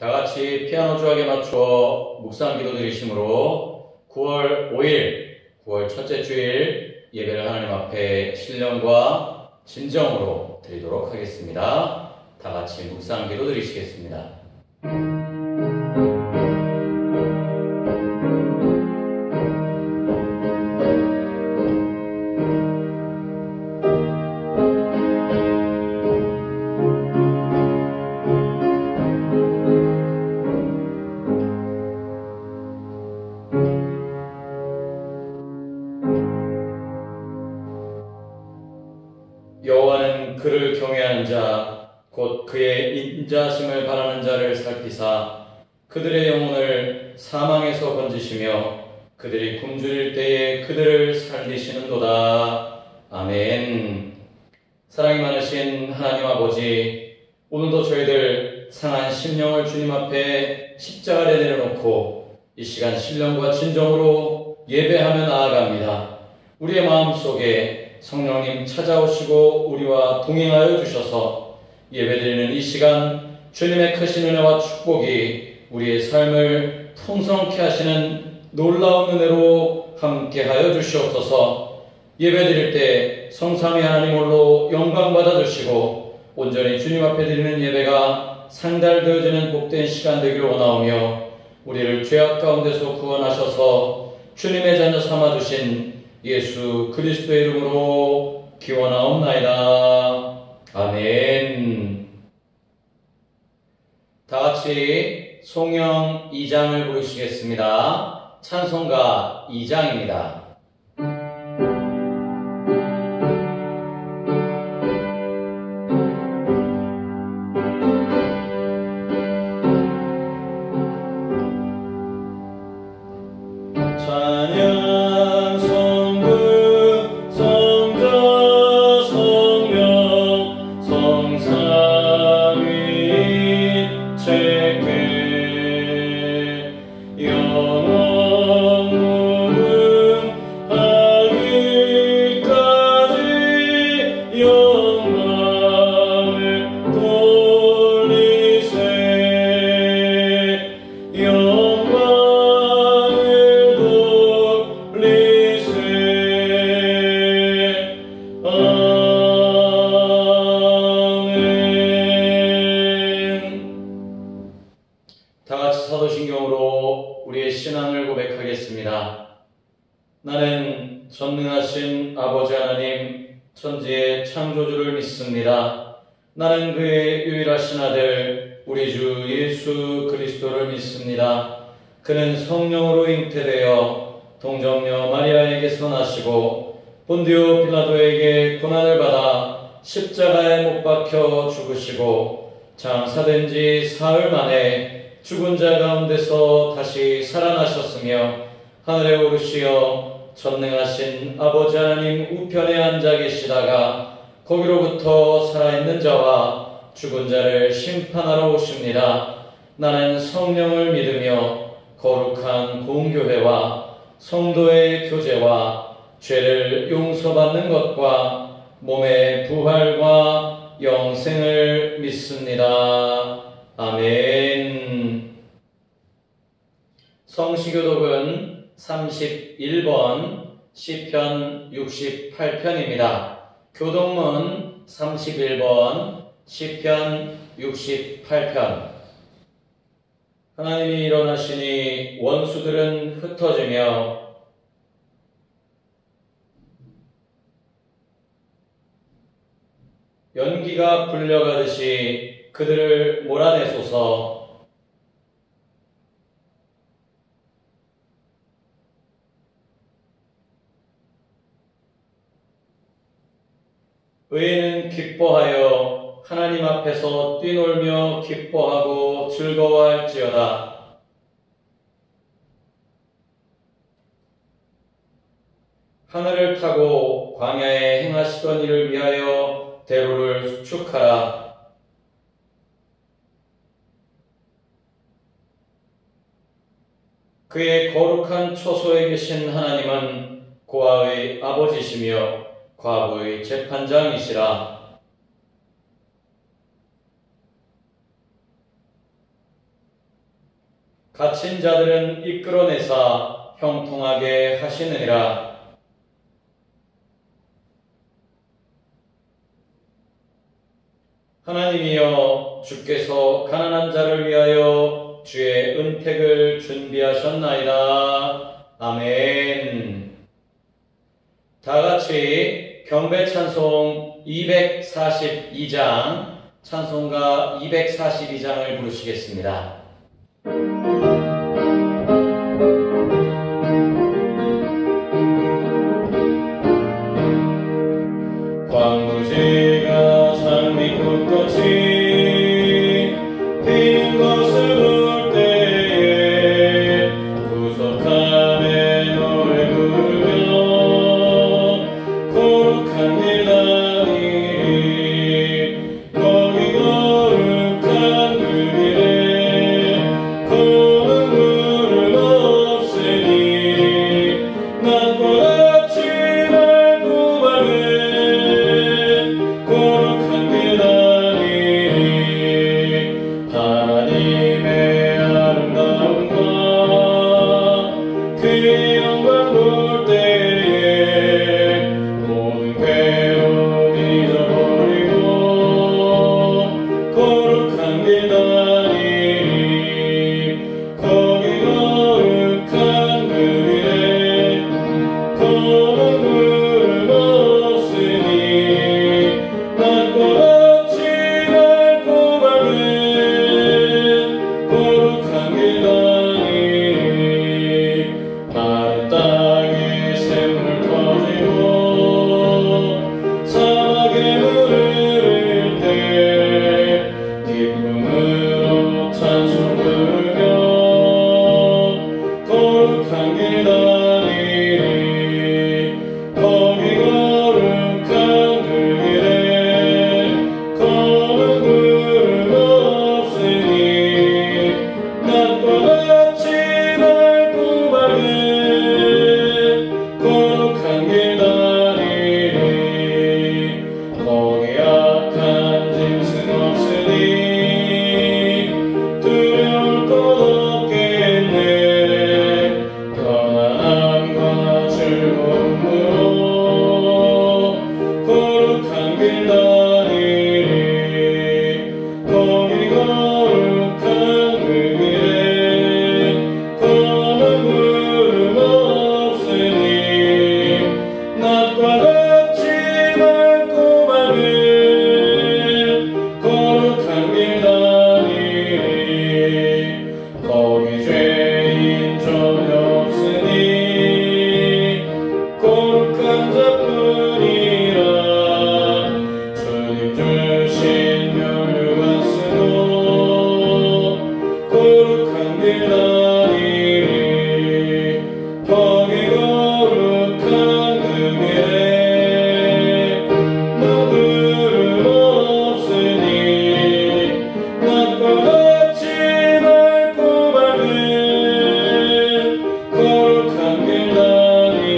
다 같이 피아노 조각에 맞추어 묵상 기도 드리심으로 9월 5일, 9월 첫째 주일 예배를 하나님 앞에 신령과 진정으로 드리도록 하겠습니다. 다 같이 묵상 기도 드리시겠습니다. 여호와는 그를 경외하는 자, 곧 그의 인자심을 바라는 자를 살피사 그들의 영혼을 사망에서 건지시며 그들이 굶주릴 때에 그들을 살리시는도다. 아멘. 사랑이 많으신 하나님 아버지, 오늘도 저희들 상한 심령을 주님 앞에 십자가에 내려놓고 이 시간 신령과 진정으로 예배하며 나아갑니다. 우리의 마음속에 성령님 찾아오시고 우리와 동행하여 주셔서 예배드리는 이 시간 주님의 크신 은혜와 축복이 우리의 삶을 풍성케 하시는 놀라운 은혜로 함께하여 주시옵소서. 예배드릴 때 성삼위 하나님 홀로 영광 받아주시고 온전히 주님 앞에 드리는 예배가 상달되어지는 복된 시간 되기를 원하오며 우리를 죄악 가운데서 구원하셔서 주님의 자녀 삼아주신 예수 그리스도의 이름으로 기원하옵나이다. 아멘. 다 같이 송영 2장을 부르시겠습니다. 찬송가 2장입니다. 사도신경으로 우리의 신앙을 고백하겠습니다. 나는 전능하신 아버지 하나님 천지의 창조주를 믿습니다. 나는 그의 유일하신 아들 우리 주 예수 그리스도를 믿습니다. 그는 성령으로 잉태되어 동정녀 마리아에게서 나시고 본디오 빌라도에게 고난을 받아 십자가에 못 박혀 죽으시고 장사된 지 사흘 만에 죽은 자 가운데서 다시 살아나셨으며 하늘에 오르시어 전능하신 아버지 하나님 우편에 앉아 계시다가 거기로부터 살아있는 자와 죽은 자를 심판하러 오십니다. 나는 성령을 믿으며 거룩한 공교회와 성도의 교제와 죄를 용서받는 것과 몸의 부활과 영생을 믿습니다. 아멘. 성시교독은 31번 시편 68편입니다. 교독문 31번 시편 68편. 하나님이 일어나시니 원수들은 흩어지며 연기가 불려가듯이 그들을 몰아내소서. 의인은 기뻐하여 하나님 앞에서 뛰놀며 기뻐하고 즐거워할지어다. 하늘을 타고 광야에 행하시던 이를 위하여 대로를 수축하라. 그의 거룩한 처소에 계신 하나님은 고아의 아버지시며 과부의 재판장이시라. 갇힌 자들은 이끌어내사 형통하게 하시느니라. 하나님이여, 주께서 가난한 자를 위하여 주의 은택을 준비하셨나이다. 아멘. 다같이 경배 찬송 242장, 찬송가 242장을 부르시겠습니다. 광부지가 장미꽃같이 핀 것을 볼 때에 구속함에 노래 부르며 거룩한 길 다니리. 거기 거룩한 그 길에 검은 구름 없으니 낮과 같이 맑고 밝은 거룩한 길 다니리. 하나님의 아름다움과 그의 영광 볼 때에 모든 괴로움 잊어버리고 거룩한 길 다니리. 거기 거룩한 그 길에 검은 구름 없으니 낮과 같이 맑고 밝은 거룩한 길 다니리. 마른 땅에 샘물 터지고 사막에 물을 흐를 때 기쁨으로 찬송 부르며 거룩한 길 다니리. 거기 거룩한 그 길에 검은 구름 없으니 낮과 같이 맑고 밝은 거룩한 길 다니리. 거기 악한 짐승 없으니 두려울 것 없겠네. 편안함과 즐거움으로 거룩한 길 다니리. 거기 거룩한 그 길에 검은 구름 없으니 낮과 같이 맑고 밝은 거룩한 길 다니리. 거기 죄인 전혀 없으니 거룩한 자뿐이라. 주님 주신 멸류관 쓰고 거룩한 길 다니리. 거기 거룩한 그 길에 구름 없으니 낮과 같이 맑고 밝은 거룩한 길 다니리.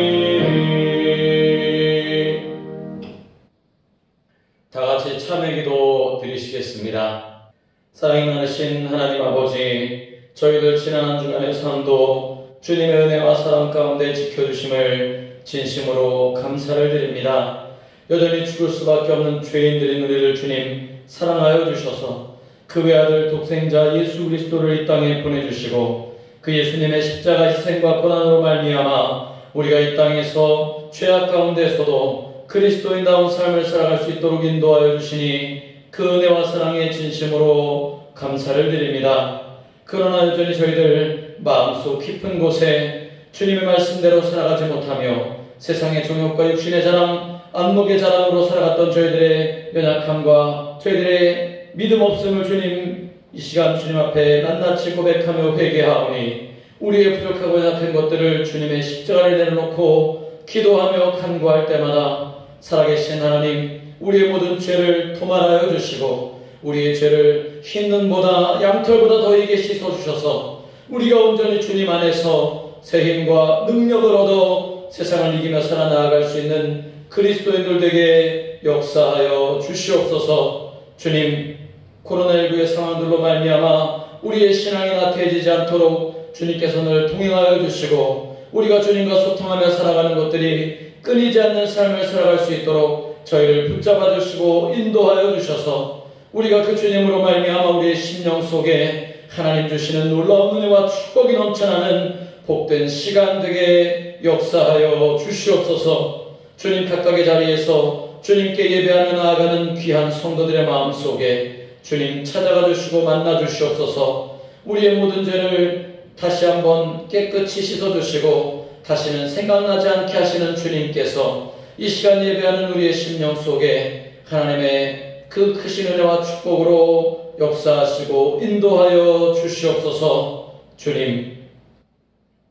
다같이 참회 기도 드리시겠습니다. 사랑이 많으신 하나님 아버지, 저희들 지난 한 주간의 삶도 주님의 은혜와 사랑 가운데 지켜주심을 진심으로 감사를 드립니다. 여전히 죽을 수밖에 없는 죄인들인 우리를 주님 사랑하여 주셔서 그 외아들 독생자 예수 그리스도를 이 땅에 보내주시고 그 예수님의 십자가 희생과 고난으로 말미암아 우리가 이 땅에서 죄악 가운데서도 그리스도인다운 삶을 살아갈 수 있도록 인도하여 주시니 그 은혜와 사랑에 진심으로 감사를 드립니다. 그러나 여전히 저희들 마음속 깊은 곳에 주님의 말씀대로 살아가지 못하며 세상의 정욕과 육신의 자랑, 안목의 자랑으로 살아갔던 저희들의 연약함과 저희들의 믿음 없음을 주님 이 시간 주님 앞에 낱낱이 고백하며 회개하오니 우리의 부족하고 연약한 것들을 주님의 십자가를 내려놓고 기도하며 간구할 때마다 살아계신 하나님, 우리의 모든 죄를 도말하여 주시고 우리의 죄를 흰 눈보다 양털보다 더하게 씻어주셔서 우리가 온전히 주님 안에서 새 힘과 능력을 얻어 세상을 이기며 살아나갈 수 있는 그리스도인들 되게 역사하여 주시옵소서. 주님, 코로나19의 상황들로 말미암아 우리의 신앙이 나태해지지 않도록 주님께서 늘 동행하여 주시고 우리가 주님과 소통하며 살아가는 것들이 끊이지 않는 삶을 살아갈 수 있도록 저희를 붙잡아 주시고 인도하여 주셔서 우리가 그 주님으로 말미암아 우리의 심령 속에 하나님 주시는 놀라운 은혜와 축복이 넘쳐나는 복된 시간 되게 역사하여 주시옵소서. 주님 각각의 자리에서 주님께 예배하며 나아가는 귀한 성도들의 마음속에 주님 찾아가 주시고 만나 주시옵소서. 우리의 모든 죄를 다시 한번 깨끗이 씻어주시고 다시는 생각나지 않게 하시는 주님께서 이 시간 예배하는 우리의 심령 속에 하나님의 그 크신 은혜와 축복으로 역사하시고 인도하여 주시옵소서. 주님,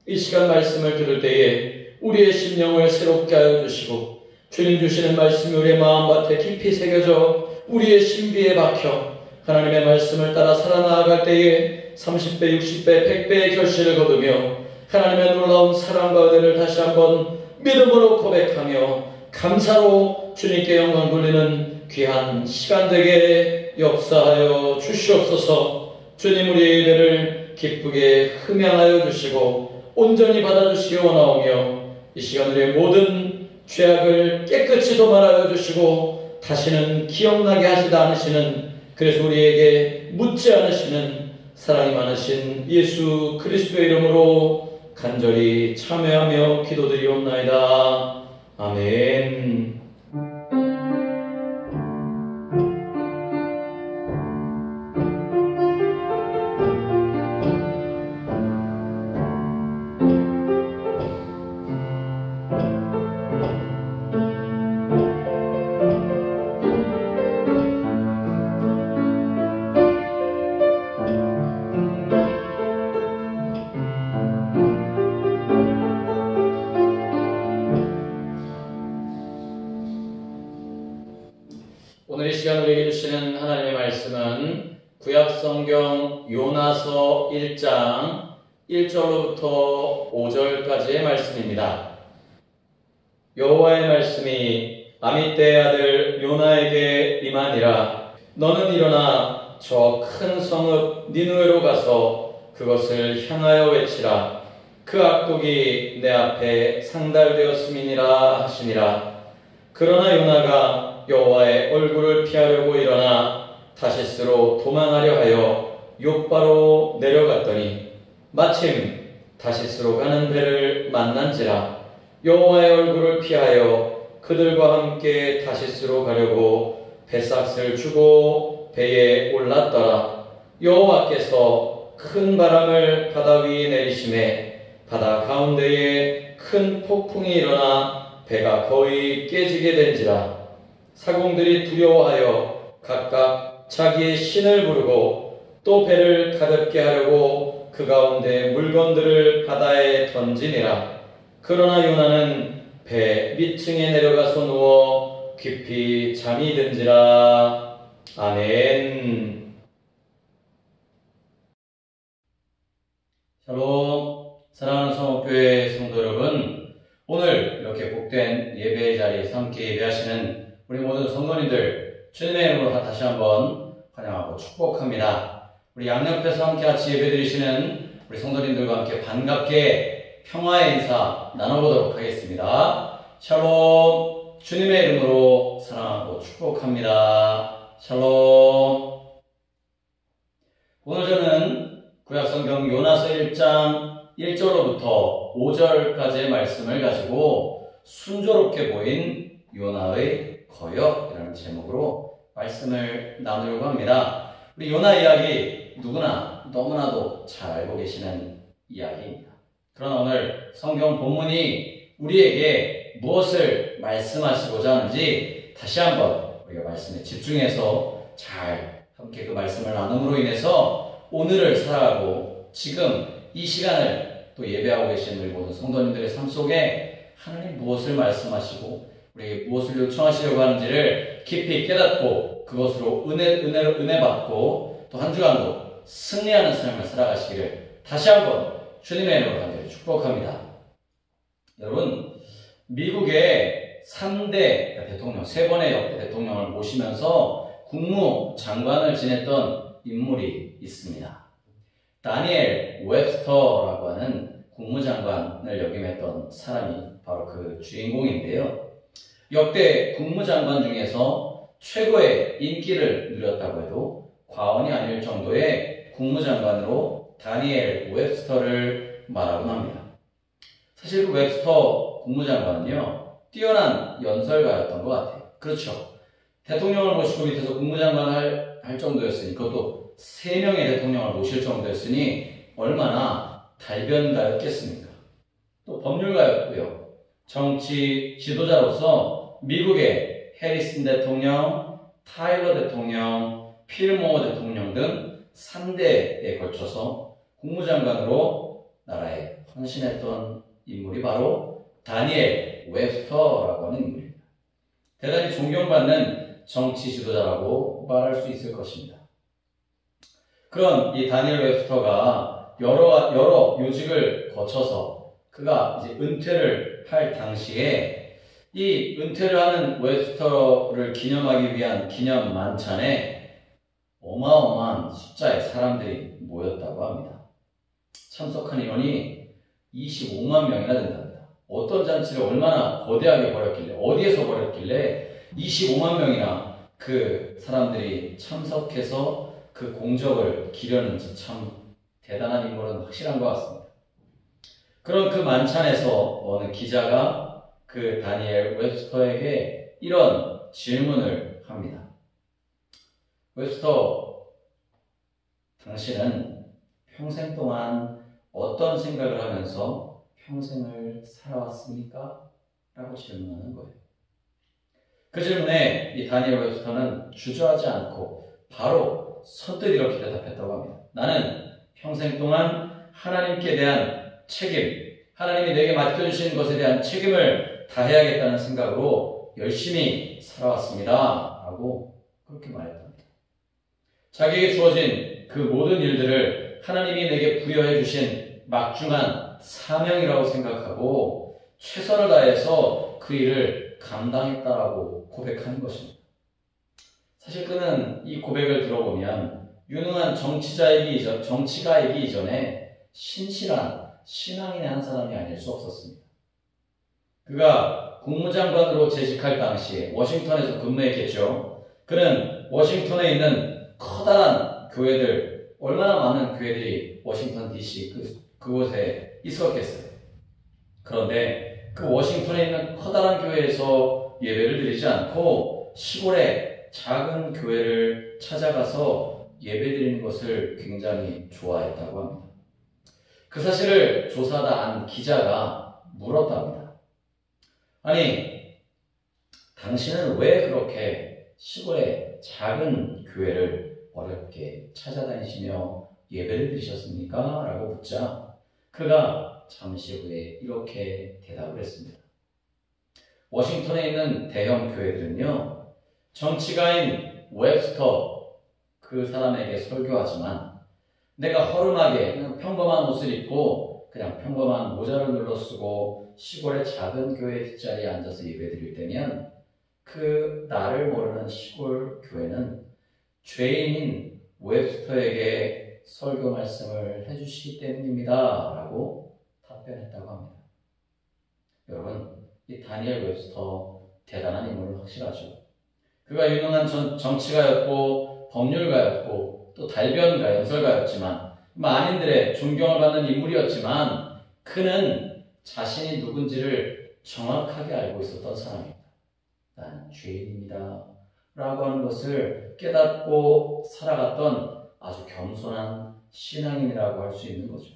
이 시간 말씀을 들을 때에 우리의 심령을 새롭게 하여 주시고 주님 주시는 말씀이 우리의 마음밭에 깊이 새겨져 우리의 신비에 박혀 하나님의 말씀을 따라 살아나아갈 때에 30배, 60배, 100배의 결실을 거두며 하나님의 놀라운 사랑과 은혜를 다시 한번 믿음으로 고백하며 감사로 주님께 영광 돌리는 귀한 시간 되게 역사하여 주시옵소서. 주님, 우리의 예배를 기쁘게 흠양하여 주시고 온전히 받아주시기 원하오며 이 시간 우리의 모든 죄악을 깨끗이 도말하여 주시고 다시는 기억나게 하시지 않으시는, 그래서 우리에게 묻지 않으시는 사랑이 많으신 예수 그리스도의 이름으로 간절히 참여하며 기도드리옵나이다. 아멘. 오늘 이 시간 우리에게 주시는 하나님의 말씀은 구약성경 요나서 1장 1절로부터 5절까지의 말씀입니다. 여호와의 말씀이 아미떼의 아들 요나에게 임하니라. 너는 일어나 저 큰 성읍 니느웨로 가서 그것을 향하여 외치라. 그 악독이 내 앞에 상달되었음이니라 하시니라. 그러나 요나가 여호와의 얼굴을 피하려고 일어나 다시스로 도망하려 하여 욥바로 내려갔더니 마침 다시스로 가는 배를 만난지라. 여호와의 얼굴을 피하여 그들과 함께 다시스로 가려고 배삭을 주고 배에 올랐더라. 여호와께서 큰 바람을 바다 위에 내리심에 바다 가운데에 큰 폭풍이 일어나 배가 거의 깨지게 된지라. 사공들이 두려워하여 각각 자기의 신을 부르고 또 배를 가볍게 하려고 그 가운데 물건들을 바다에 던지니라. 그러나 요나는 배 밑층에 내려가서 누워 깊이 잠이 든지라. 아멘. 샬롬. 사랑하는 성업교회 성도 여러분, 오늘 이렇게 복된 예배의 자리에서 함께 예배하시는 우리 모든 성도님들 주님의 이름으로 다시 한번 환영하고 축복합니다. 우리 양옆에서 함께 같이 예배드리시는 우리 성도님들과 함께 반갑게 평화의 인사 나눠보도록 하겠습니다. 샬롬. 주님의 이름으로 사랑하고 축복합니다. 샬롬. 오늘 저는 구약성경 요나서 1장 1절로부터 5절까지의 말씀을 가지고 순조롭게 보인 요나의 거역이라는 제목으로 말씀을 나누려고 합니다. 우리 요나 이야기 누구나 너무나도 잘 알고 계시는 이야기입니다. 그러나 오늘 성경 본문이 우리에게 무엇을 말씀하시고자 하는지 다시 한번 우리가 말씀에 집중해서 잘 함께 그 말씀을 나눔으로 인해서 오늘을 살아가고 지금 이 시간을 또 예배하고 계신 우리 모든 성도님들의 삶 속에 하나님 무엇을 말씀하시고 우리에게 무엇을 요청하시려고 하는지를 깊이 깨닫고 그것으로 은혜 받고 또 한 주간도 승리하는 삶을 살아가시기를 다시 한번 주님의 이름으로 간절히 축복합니다. 여러분, 미국의 3대 대통령, 3번의 역대 대통령을 모시면서 국무장관을 지냈던 인물이 있습니다. 다니엘 웹스터라고 하는 국무장관을 역임했던 사람이 바로 그 주인공인데요. 역대 국무장관 중에서 최고의 인기를 누렸다고 해도 과언이 아닐 정도의 국무장관으로 다니엘 웹스터를 말하곤 합니다. 사실 그 웹스터 국무장관은요, 뛰어난 연설가였던 것 같아요. 그렇죠. 대통령을 모시고 밑에서 국무장관을 할 정도였으니, 그것도 3명의 대통령을 모실 정도였으니 얼마나 달변가였겠습니까? 또 법률가였고요. 정치 지도자로서 미국의 해리슨 대통령, 타일러 대통령, 필모어 대통령 등 3대에 걸쳐서 국무장관으로 나라에 헌신했던 인물이 바로 다니엘 웹스터라고 하는 인물입니다. 대단히 존경받는 정치 지도자라고 말할 수 있을 것입니다. 그런 이 다니엘 웹스터가 여러 요직을 거쳐서 그가 이제 은퇴를 할 당시에 이 은퇴를 하는 웹스터를 기념하기 위한 기념 만찬에 어마어마한 숫자의 사람들이 모였다고 합니다. 참석한 인원이 25만 명이나 된답니다. 어떤 잔치를 얼마나 거대하게 벌였길래, 어디에서 벌였길래 25만 명이나 그 사람들이 참석해서 그 공적을 기렸는지 참 대단한 인물은 확실한 것 같습니다. 그런 그 만찬에서 어느 기자가 그 다니엘 웹스터에게 이런 질문을 합니다. 웹스터, 당신은 평생 동안 어떤 생각을 하면서 평생을 살아왔습니까? 라고 질문하는 거예요. 그 질문에 이 다니엘 웹스터는 주저하지 않고 바로 선뜻 이렇게 대답했다고 합니다. 나는 평생 동안 하나님께 대한 책임, 하나님이 내게 맡겨주신 것에 대한 책임을 다해야겠다는 생각으로 열심히 살아왔습니다. 라고 그렇게 말했답니다. 자기에게 주어진 그 모든 일들을 하나님이 내게 부여해 주신 막중한 사명이라고 생각하고 최선을 다해서 그 일을 감당했다라고 고백하는 것입니다. 사실 그는 이 고백을 들어보면 유능한 정치가이기 이전에 신실한 신앙인의 한 사람이 아닐 수 없었습니다. 그가 국무장관으로 재직할 당시에 워싱턴에서 근무했겠죠. 그는 워싱턴에 있는 커다란 교회들, 얼마나 많은 교회들이 워싱턴 DC 그곳에 있었겠어요. 그런데 그 워싱턴에 있는 커다란 교회에서 예배를 드리지 않고 시골의 작은 교회를 찾아가서 예배드리는 것을 굉장히 좋아했다고 합니다. 그 사실을 조사하다 한 기자가 물었답니다. 아니, 당신은 왜 그렇게 시골의 작은 교회를 어렵게 찾아다니시며 예배를 드리셨습니까? 라고 묻자 그가 잠시 후에 이렇게 대답을 했습니다. 워싱턴에 있는 대형 교회들은요, 정치가인 웹스터 그 사람에게 설교하지만 내가 허름하게 그냥 평범한 옷을 입고 그냥 평범한 모자를 눌러 쓰고 시골의 작은 교회 뒷자리에 앉아서 예배드릴 때면 그 나를 모르는 시골 교회는 죄인인 웹스터에게 설교 말씀을 해주시기 때문입니다. 라고 답변했다고 합니다. 여러분, 이 다니엘 웹스터 대단한 인물은 확실하죠. 그가 유능한 정치가였고 법률가였고 또 달변가, 연설가였지만 만인들의 존경을 받는 인물이었지만 그는 자신이 누군지를 정확하게 알고 있었던 사람입니다. 나는 죄인입니다. 라고 하는 것을 깨닫고 살아갔던 아주 겸손한 신앙인이라고 할 수 있는 거죠.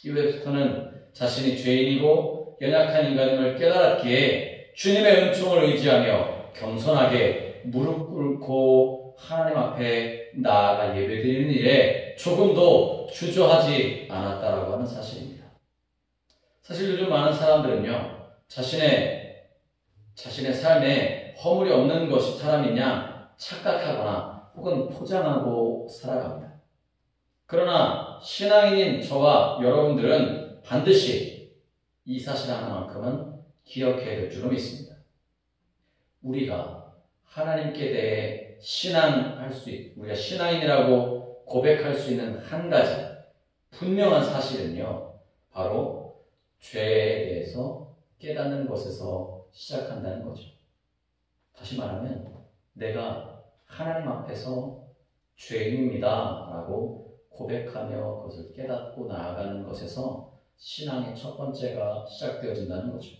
이 웹스터는 자신이 죄인이고 연약한 인간임을 깨달았기에 주님의 은총을 의지하며 겸손하게 무릎 꿇고 하나님 앞에 나아가 예배드리는 일에 조금도 주저하지 않았다라고 하는 사실입니다. 사실 요즘 많은 사람들은요, 자신의 삶에 허물이 없는 것이 사람이냐 착각하거나 혹은 포장하고 살아갑니다. 그러나 신앙인인 저와 여러분들은 반드시 이 사실 하나만큼은 기억해야 될 줄로 믿습니다. 우리가 하나님께 대해 우리가 신앙인이라고 고백할 수 있는 한 가지, 분명한 사실은요, 바로 죄에 대해서 깨닫는 것에서 시작한다는 거죠. 다시 말하면 내가 하나님 앞에서 죄인입니다 라고 고백하며 그것을 깨닫고 나아가는 것에서 신앙의 첫 번째가 시작되어진다는 거죠.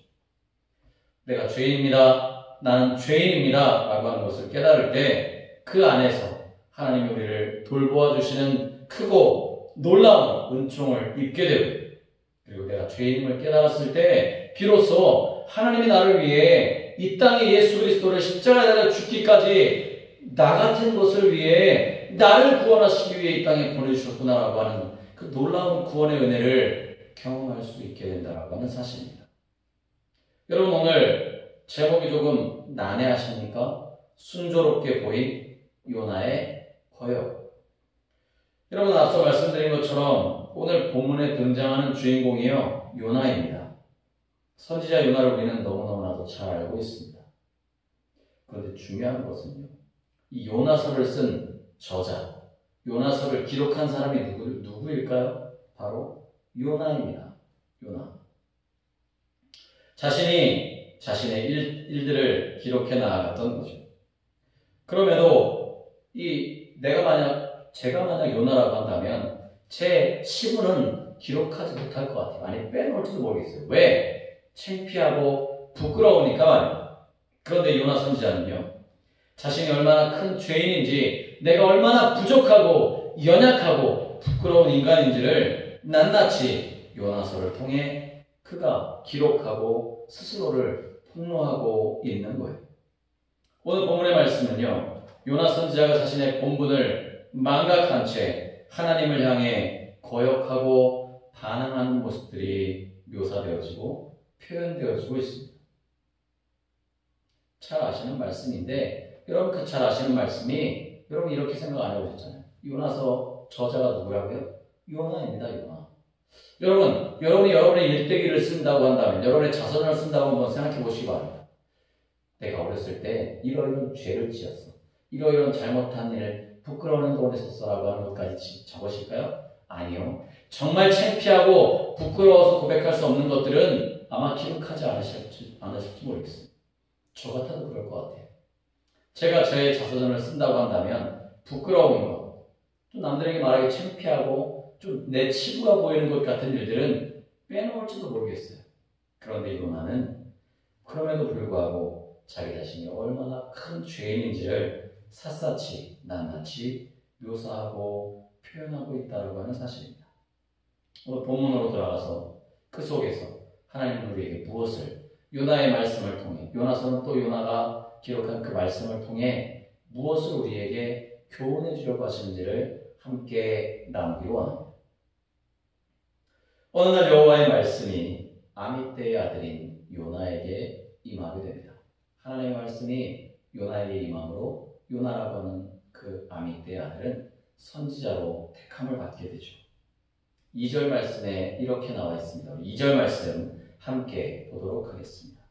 내가 죄인입니다, 나는 죄인입니다 라고 하는 것을 깨달을 때 그 안에서 하나님이 우리를 돌보아 주시는 크고 놀라운 은총을 입게 되고, 그리고 내가 죄인임을 깨달았을 때 비로소 하나님이 나를 위해 이 땅에 예수 그리스도를 십자가에 달아 죽기까지 나 같은 것을 위해 나를 구원하시기 위해 이 땅에 보내주셨구나라고 하는 그 놀라운 구원의 은혜를 경험할 수 있게 된다라고 하는 사실입니다. 여러분, 오늘 제목이 조금 난해하십니까? 순조롭게 보인 요나의 거역. 여러분, 앞서 말씀드린 것처럼 오늘 본문에 등장하는 주인공이요, 요나입니다. 선지자 요나를 우리는 너무너무나도 잘 알고 있습니다. 그런데 중요한 것은요, 이 요나서를 쓴 저자, 요나서를 기록한 사람이 누구일까요? 바로 요나입니다. 요나. 자신이 자신의 일들을 기록해 나아갔던 거죠. 그럼에도 제가 만약 요나라고 한다면 제 시문은 기록하지 못할 것 같아요. 아니, 빼놓을지도 모르겠어요. 왜? 창피하고 부끄러우니까 말이에요. 그런데 요나 선지자는요, 자신이 얼마나 큰 죄인인지, 내가 얼마나 부족하고 연약하고 부끄러운 인간인지를 낱낱이 요나서를 통해 그가 기록하고 스스로를 폭로하고 있는 거예요. 오늘 본문의 말씀은요, 요나 선지자가 자신의 본분을 망각한 채 하나님을 향해 거역하고 반항하는 모습들이 묘사되어지고 표현되어지고 있습니다. 잘 아시는 말씀인데, 여러분 그 잘 아시는 말씀이, 여러분 이렇게 생각 안 해보셨잖아요. 요나서 저자가 누구라고요? 요나입니다. 요나. 여러분이 여러분의 일대기를 쓴다고 한다면, 여러분의 자선을 쓴다고 한번 생각해 보시기 바랍니다. 내가 어렸을 때 이러이러한 죄를 지었어, 이러이러한 잘못한 일, 부끄러운 행동을 했었어라고 하는 것까지 적으실까요? 아니요. 정말 창피하고 부끄러워서 고백할 수 없는 것들은 아마 기록하지 않으실지 모르겠어요. 저 같아도 그럴 것 같아요. 제가 저의 자서전을 쓴다고 한다면 부끄러운 것, 또 남들에게 말하기 창피하고 좀 내 치부가 보이는 것 같은 일들은 빼놓을지도 모르겠어요. 그런데 요나는 그럼에도 불구하고 자기 자신이 얼마나 큰 죄인인지를 샅샅이 낱낱이 묘사하고 표현하고 있다고 하는 사실입니다. 오늘 본문으로 돌아가서 그 속에서 하나님은 우리에게 무엇을, 요나의 말씀을 통해, 요나서는 또 요나가 기록한 그 말씀을 통해 무엇을 우리에게 교훈해 주려고 하시는지를 함께 나누기로 원합니다. 어느 날 여호와의 말씀이 아미떼의 아들인 요나에게 임하게 됩니다. 하나님의 말씀이 요나에게 임함으로 요나라고 하는 그 아미떼의 아들은 선지자로 택함을 받게 되죠. 2절 말씀에 이렇게 나와 있습니다. 2절 말씀 함께 보도록 하겠습니다.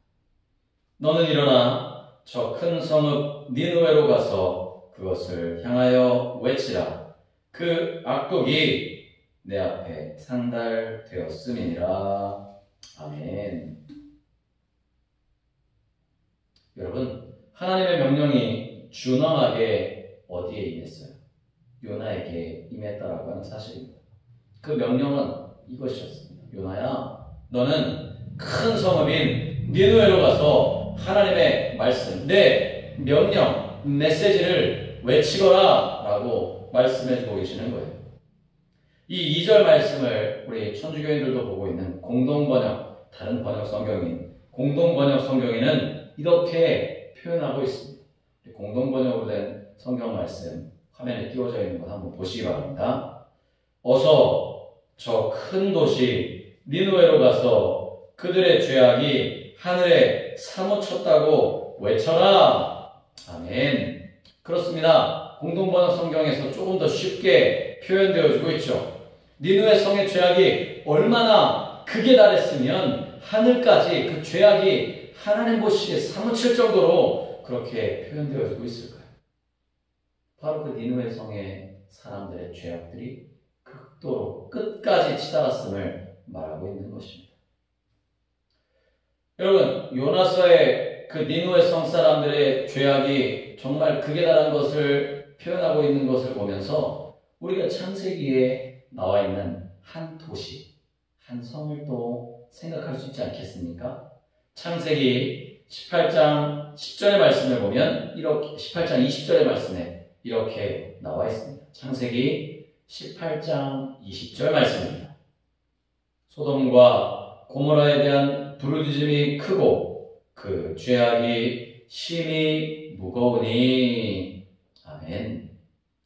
너는 일어나 저 큰 성읍 니느웨로 가서 그것을 향하여 외치라. 그 악독이 내 앞에 상달되었음이니라. 아멘. 여러분, 하나님의 명령이 준엄하게 어디에 임했어요? 요나에게 임했다라고 하는 사실입니다. 그 명령은 이것이었습니다. 요나야, 너는 큰 성읍인 니느웨로 가서 하나님의 말씀, 내 명령, 메시지를 외치거라 라고 말씀해주고 계시는 거예요. 이 2절 말씀을 우리 천주교인들도 보고 있는 공동번역, 다른 번역 성경인 공동번역 성경에는 이렇게 표현하고 있습니다. 공동번역으로 된 성경 말씀 화면에 띄워져 있는 것 한번 보시기 바랍니다. 어서 저 큰 도시 니느웨로 가서 그들의 죄악이 하늘에 사무쳤다고 외쳐라. 아멘. 그렇습니다. 공동번역 성경에서 조금 더 쉽게 표현되어지고 있죠. 니느웨 성의 죄악이 얼마나 극에 달했으면 하늘까지 그 죄악이 하나님 보시기에 사무칠 정도로 그렇게 표현되어지고 있을까요? 바로 그 니느웨 성의 사람들의 죄악들이 극도로 끝까지 치달았음을 말하고 있는 것입니다. 여러분, 요나서의 그 니느웨 성 사람들의 죄악이 정말 극에 달한 것을 표현하고 있는 것을 보면서 우리가 창세기에 나와 있는 한 도시, 한 성을 또 생각할 수 있지 않겠습니까? 창세기 18장 10절의 말씀을 보면 이렇게 18장 20절의 말씀에 이렇게 나와 있습니다. 창세기 18장 20절 말씀입니다. 소돔과 고모라에 대한 부르짖음이 크고 그 죄악이 심히 무거우니. 아멘.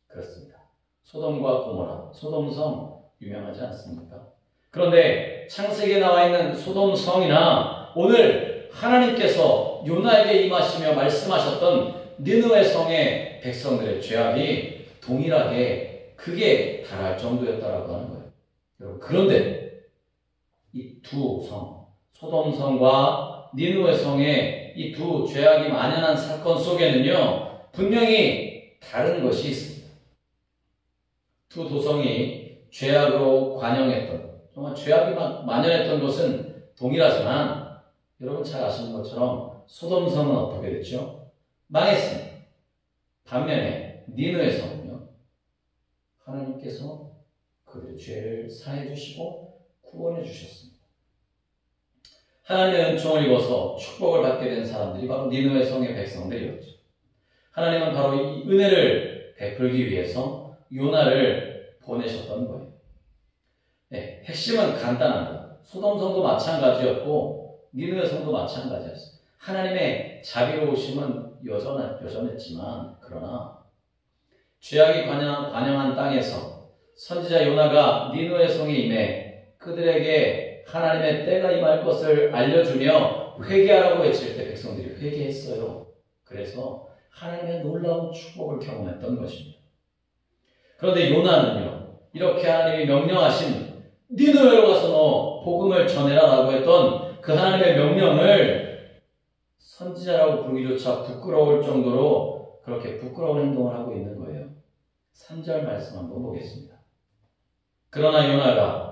그렇습니다. 소돔과 고모라, 소돔성 유명하지 않습니까? 그런데 창세기에 나와 있는 소돔성이나 오늘 하나님께서 요나에게 임하시며 말씀하셨던 니느웨 성의 백성들의 죄악이 동일하게 극에 달할 정도였다라고 하는 거예요. 여러분, 그런데 이 두 성, 소돔성과 니느웨 성의 이 두 죄악이 만연한 사건 속에는요, 분명히 다른 것이 있습니다. 두 도성이 죄악으로 관영했던, 정말 죄악이 만연했던 것은 동일하지만 여러분 잘 아시는 것처럼 소돔성은 어떻게 됐죠? 망했습니다. 반면에 니느웨 성은요, 하나님께서 그들의 죄를 사해 주시고 구원해 주셨습니다. 하나님의 은총을 입어서 축복을 받게 된 사람들이 바로 니느웨 성의 백성들이었죠. 하나님은 바로 이 은혜를 베풀기 위해서 요나를 보내셨던 거예요. 네, 핵심은 간단합니다. 소돔성도 마찬가지였고 니느웨 성도 마찬가지였어요. 하나님의 자비로우심은 여전했지만 그러나 죄악이 관영한 땅에서 선지자 요나가 니느웨 성에 임해 그들에게 하나님의 때가 임할 것을 알려주며 회개하라고 외칠 때 백성들이 회개했어요. 그래서 하나님의 놀라운 축복을 경험했던 것입니다. 그런데 요나는요, 이렇게 하나님이 명령하신 니느웨로 가서 너 복음을 전해라라고 했던 그 하나님의 명령을 선지자라고 부르기조차 부끄러울 정도로 그렇게 부끄러운 행동을 하고 있는 거예요. 3절 말씀 한번 보겠습니다. 그러나 요나가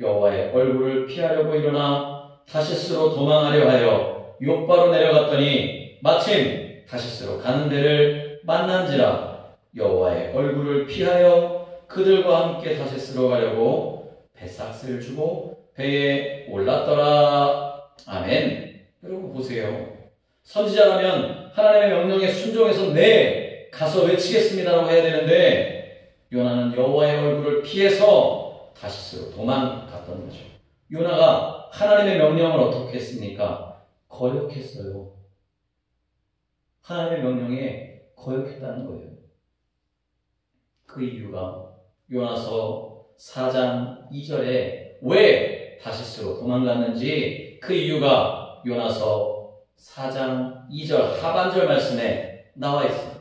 여호와의 얼굴을 피하려고 일어나 다시스로 도망하려 하여 욥바로 내려갔더니 마침 다시스로 가는 데를 만난지라. 여호와의 얼굴을 피하여 그들과 함께 다시스로 가려고 배삭스를 주고 배에 올랐더라. 아멘. 여러분 보세요. 선지자라면 하나님의 명령에 순종해서 네, 가서 외치겠습니다라고 해야 되는데 요나는 여호와의 얼굴을 피해서 다시스로 도망갔던 거죠. 요나가 하나님의 명령을 어떻게 했습니까? 거역했어요. 하나님의 명령에 거역했다는 거예요. 그 이유가 요나서 4장 2절에 왜 다시스로 도망갔는지 그 이유가 요나서 4장 2절 하반절 말씀에 나와 있습니다.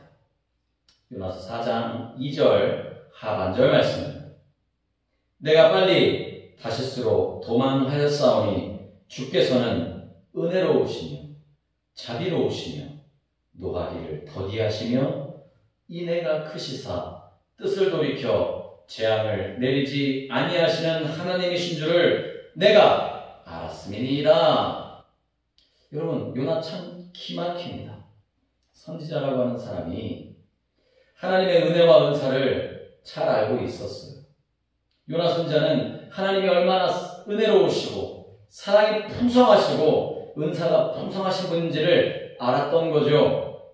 요나서 4장 2절 하반절 말씀입니다. 내가 빨리 다시스로 도망하였사오니 주께서는 은혜로우시며 자비로우시며 노하기를 더디하시며 인애가 크시사 뜻을 돌이켜 재앙을 내리지 아니하시는 하나님이신 줄을 내가 알았음이니이다. 여러분, 요나 참 기막힙니다. 선지자라고 하는 사람이 하나님의 은혜와 은사를 잘 알고 있었어요. 요나 선지자는 하나님이 얼마나 은혜로우시고 사랑이 풍성하시고 은사가 풍성하신 분인지를 알았던 거죠.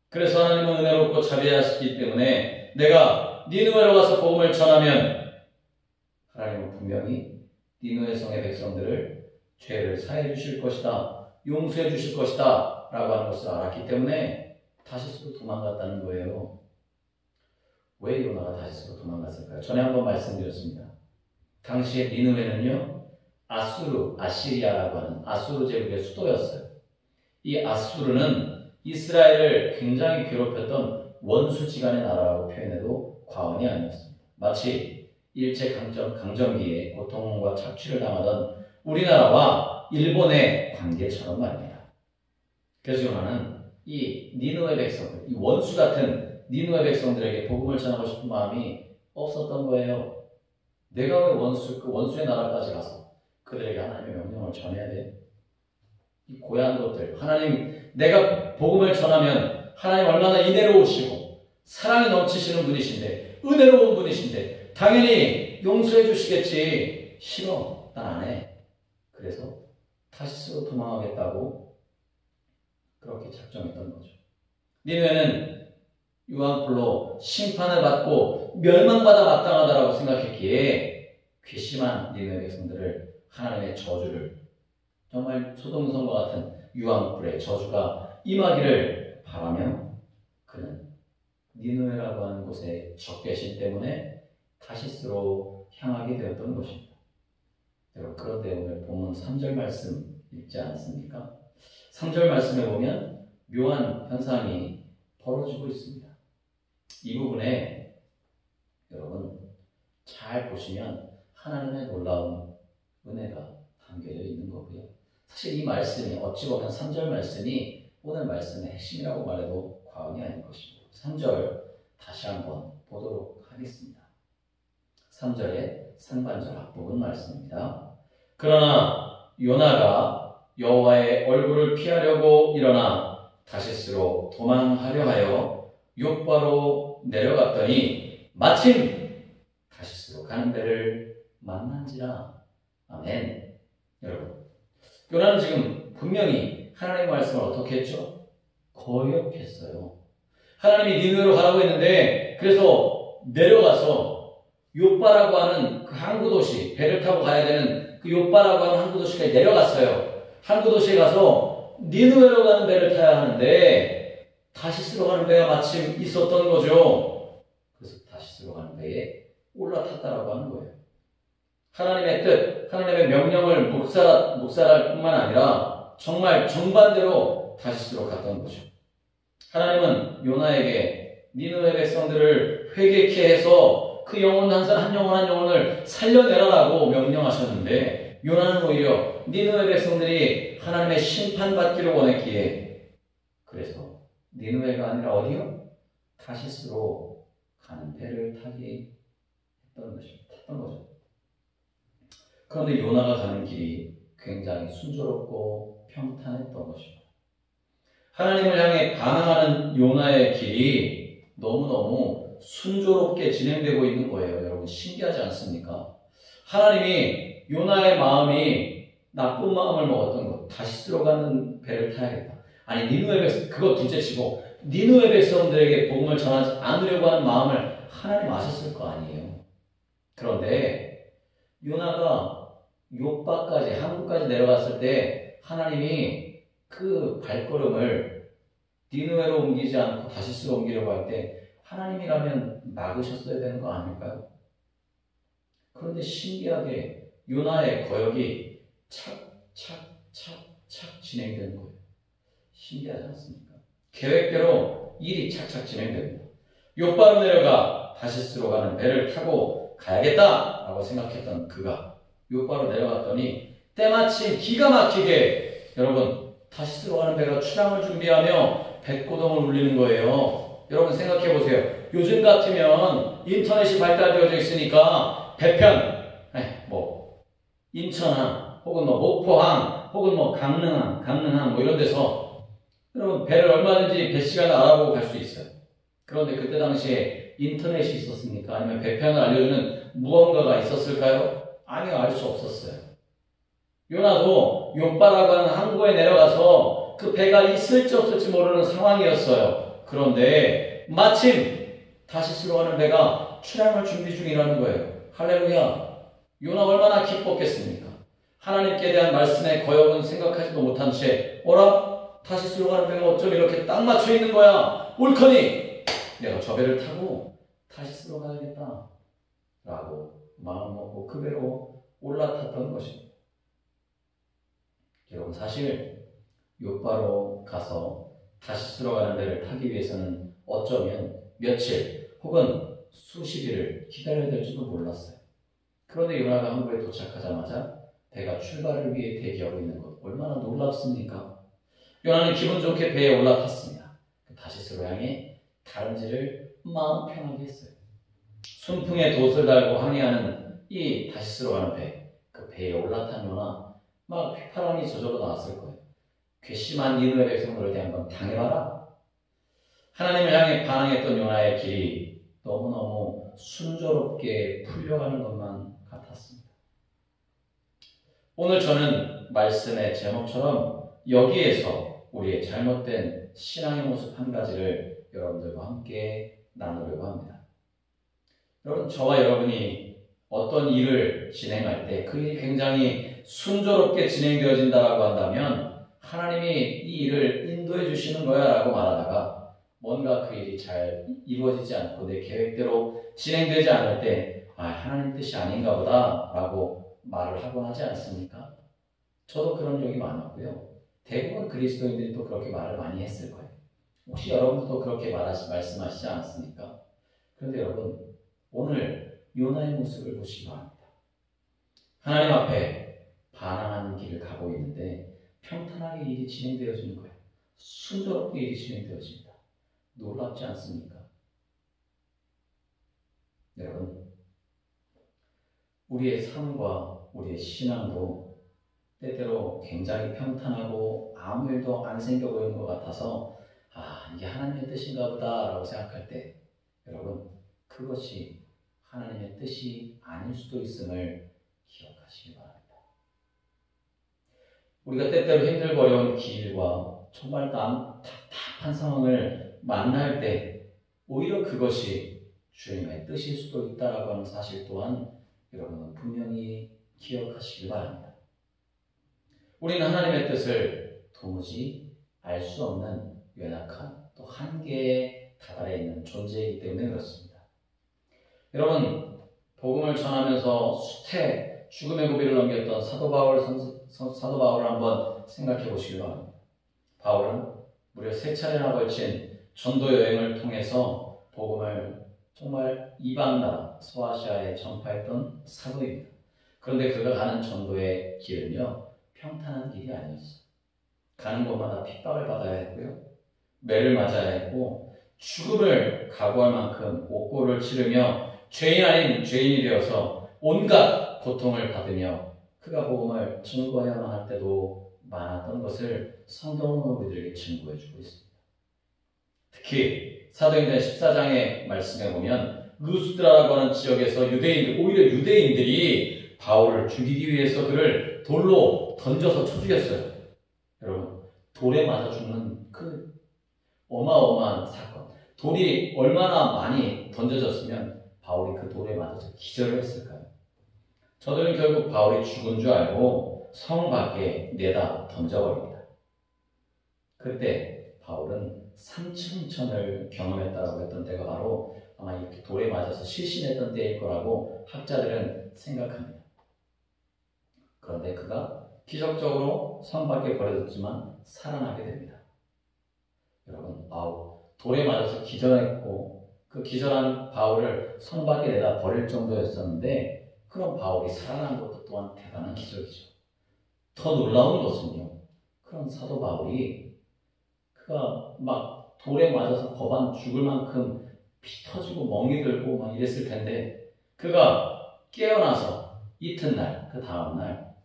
그래서 하나님은 은혜롭고 자비하시기 때문에 내가 니느웨로 가서 복음을 전하면 하나님은 분명히 니느웨 성의 백성들을 죄를 사해 주실 것이다, 용서해 주실 것이다 라고 하는 것을 알았기 때문에 다시스로 도망갔다는 거예요. 왜 요나가 다시스로 도망갔을까요? 전에 한번 말씀드렸습니다. 당시에 니느웨는요, 아시리아라고 하는 아수르 제국의 수도였어요. 이 아수르는 이스라엘을 굉장히 괴롭혔던 원수지간의 나라라고 표현해도 과언이 아니었습니다. 마치 일제강점기에 고통과 착취를 당하던 우리나라와 일본의 관계처럼 말입니다. 그래서 요나는 이 니느웨 백성들, 이 원수 같은 니느웨 백성들에게 복음을 전하고 싶은 마음이 없었던 거예요. 내가 왜 그 원수의 나라까지 가서 그들에게 하나님의 명령을 전해야 돼? 이 고얀 것들, 하나님, 내가 복음을 전하면 하나님 얼마나 인애로우시고 사랑이 넘치시는 분이신데, 은혜로운 분이신데 당연히 용서해 주시겠지. 싫어, 난 안 해. 그래서 다시스로 도망하겠다고 그렇게 작정했던 거죠. 니느웨는 유황불로 심판을 받고 멸망받아 마땅하다라고 생각했기에 괘씸한 니느웨 백성들을 하나님의 저주를, 정말 소돔성과 같은 유황불의 저주가 임하기를 바라며 그는 니느웨라고 하는 곳에 적개심 때문에 다시스로 향하게 되었던 것입니다. 여러분, 그런데 오늘 본문 3절 말씀 읽지 않습니까? 3절 말씀에 보면 묘한 현상이 벌어지고 있습니다. 이 부분에 여러분 잘 보시면 하나님의 놀라운 은혜가 담겨져 있는 거고요. 사실 이 말씀이 어찌 보면 3절 말씀이 오늘 말씀의 핵심이라고 말해도 과언이 아닌 것입니다. 3절 다시 한번 보도록 하겠습니다. 3절의 상반절 앞부분 말씀입니다. 그러나 요나가 여호와의 얼굴을 피하려고 일어나 다시스로 도망하려 하여 욥바로 내려갔더니 마침 다시스로 가는 배를 만난지라. 아멘. 여러분, 요나는 지금 분명히 하나님의 말씀을 어떻게 했죠? 거역했어요. 하나님이 니느웨로 가라고 했는데 그래서 내려가서 욥바라고 하는 그 항구 도시, 배를 타고 가야 되는 그 욥바라고 하는 항구 도시까지 내려갔어요. 항구 도시에 가서 니느웨로 가는 배를 타야 하는데 다시스로 가는 배가 마침 있었던 거죠. 그래서 다시스로 가는 배에 올라탔다라고 하는 거예요. 하나님의 뜻, 하나님의 명령을 묵살할 뿐만 아니라 정말 정반대로 다시스로 갔던 거죠. 하나님은 요나에게 니느웨 백성들을 회개케 해서 그 영혼 한 영혼을 살려내라라고 명령하셨는데 요나는 오히려 니느웨 백성들이 하나님의 심판받기를 원했기에 그래서 니느웨가 아니라 어디요? 다시스로 가는 배를 타게 탔던 거죠. 그런데 요나가 가는 길이 굉장히 순조롭고 평탄했던 것입니다. 하나님을 향해 반항하는 요나의 길이 너무너무 순조롭게 진행되고 있는 거예요. 여러분, 신기하지 않습니까? 하나님이 요나의 마음이 나쁜 마음을 먹었던 것, 다시스로 가는 배를 타야겠다. 아니, 니느웨 백성, 그거 둘째치고 니느웨 백성들에게 복음을 전하지 않으려고 하는 마음을 하나님 아셨을 거 아니에요. 그런데 요나가 욥바까지, 항구까지 내려갔을 때 하나님이 그 발걸음을 니느웨로 옮기지 않고 다시스로 옮기려고 할 때 하나님이라면 막으셨어야 되는 거 아닐까요? 그런데 신기하게 요나의 거역이 착착착착 진행되는 거예요. 신기하지 않습니까? 계획대로 일이 착착 진행됩니다. 욥바로 내려가 다시스로 가는 배를 타고 가야겠다라고 생각했던 그가 욥바로 내려갔더니 때마침 기가 막히게 여러분 다시스로 가는 배가 출항을 준비하며 뱃고동을 울리는 거예요. 여러분 생각해 보세요. 요즘 같으면 인터넷이 발달되어져 있으니까 배편, 인천항, 혹은 목포항, 혹은 강릉항 이런 데서 여러분 배를 얼마든지 배 시간을 알아보고 갈 수 있어요. 그런데 그때 당시에 인터넷이 있었습니까? 아니면 배편을 알려주는 무언가가 있었을까요? 아니요, 알 수 없었어요. 요나도 욥바라고 하는 항구에 내려가서 그 배가 있을지 없을지 모르는 상황이었어요. 그런데 마침 다시스로 가는 배가 출항을 준비 중이라는 거예요. 할렐루야. 요나 얼마나 기뻤겠습니까? 하나님께 대한 말씀의 거역은 생각하지도 못한 채 어라? 다시스로 가는 배가 어쩜 이렇게 딱 맞춰 있는 거야? 옳거니 내가 저 배를 타고 다시스로 가야겠다 라고 마음먹고 그 배로 올라탔던 것입니다. 여러분, 사실 욥바로 가서 다시스로 가는 배를 타기 위해서는 어쩌면 며칠 혹은 수십일을 기다려야 될지도 몰랐어요. 그런데 요나가 항구에 도착하자마자 배가 출발을 위해 대기하고 있는 것, 얼마나 놀랍습니까? 요나는 기분 좋게 배에 올라탔습니다. 다시스로 향해 다름질을 마음 편하게 했어요. 순풍에 돛을 달고 항해하는 이 다시스로 가는 배, 그 배에 올라탄 요나 막 휘파람이 저절로 나왔을 거예요. 괘씸한 니느웨 백성들에 대한 건 당해봐라. 하나님을 향해 반항했던 요나의 길이 너무너무 순조롭게 풀려가는 것만 같았습니다. 오늘 저는 말씀의 제목처럼 여기에서 우리의 잘못된 신앙의 모습 한 가지를 여러분들과 함께 나누려고 합니다. 여러분, 저와 여러분이 어떤 일을 진행할 때 그 일이 굉장히 순조롭게 진행되어진다라고 한다면 하나님이 이 일을 인도해 주시는 거야 라고 말하다가 뭔가 그 일이 잘 이루어지지 않고 내 계획대로 진행되지 않을 때 하나님 뜻이 아닌가 보다 라고 말을 하곤 하지 않습니까? 저도 그런 적이 많았고요. 대부분 그리스도인들이 또 그렇게 말을 많이 했을 거예요. 혹시 여러분들도 그렇게 말씀하시지 않았습니까? 그런데 여러분, 오늘 요나의 모습을 보시기 바랍니다. 하나님 앞에 반항하는 길을 가고 있는데 평탄하게 일이 진행되어지는 거예요. 순조롭게 일이 진행되어집니다. 놀랍지 않습니까? 여러분, 우리의 삶과 우리의 신앙도 때때로 굉장히 평탄하고 아무 일도 안 생겨 보이는 것 같아서 이게 하나님의 뜻인가 보다 라고 생각할 때 여러분, 그것이 하나님의 뜻이 아닐 수도 있음을 기억하시기 바랍니다. 우리가 때때로 힘들고 어려운 길과 정말 답답한 상황을 만날 때 오히려 그것이 주님의 뜻일 수도 있다라고 하는 사실 또한 여러분은 분명히 기억하시기 바랍니다. 우리는 하나님의 뜻을 도무지 알 수 없는 연약한 또 한계에 다다려 있는 존재이기 때문에 그렇습니다. 여러분, 복음을 전하면서 수태 죽음의 고비를 넘겼던 사도 바울을 한번 생각해 보시기 바랍니다. 바울은 무려 3차례나 걸친 전도 여행을 통해서 복음을 정말 이방 나라 소아시아에 전파했던 사도입니다. 그런데 그가 가는 전도의 길은요, 평탄한 길이 아니었어요. 가는 곳마다 핍박을 받아야 했고요, 매를 맞아야 했고, 죽음을 각오할 만큼 옥고를 치르며 죄인 아닌 죄인이 되어서 온갖 고통을 받으며 그가 복음을 증거해야만 할 때도 많았던 것을 성경은 우리들에게 증거해주고 있습니다. 특히 사도행전 14장의 말씀에 보면 루스드라라고 하는 지역에서 오히려 유대인들이 바울을 죽이기 위해서 그를 돌로 던져서 쳐 죽였어요. 여러분, 돌에 맞아 죽는 그 어마어마한 사건, 돌이 얼마나 많이 던져졌으면 바울이 그 돌에 맞아서 기절을 했을까요? 저들은 결국 바울이 죽은 줄 알고 성 밖에 내다 던져버립니다. 그때 바울은 삼층천을 경험했다고 했던 때가 바로 아마 이렇게 돌에 맞아서 실신했던 때일 거라고 학자들은 생각합니다. 그런데 그가 기적적으로 성 밖에 버려졌지만 살아나게 됩니다. 여러분, 돌에 맞아서 기절했고 그 기절한 바울을 성 밖에 내다 버릴 정도였었는데 그럼 바울이 살아난 것도 또한 대단한 기적이죠. 더 놀라운 것은요, 그런 사도 바울이 그가 막 돌에 맞아서 거반 죽을 만큼 피 터지고 멍이 들고 막 이랬을 텐데 그가 깨어나서 이튿날, 그 다음날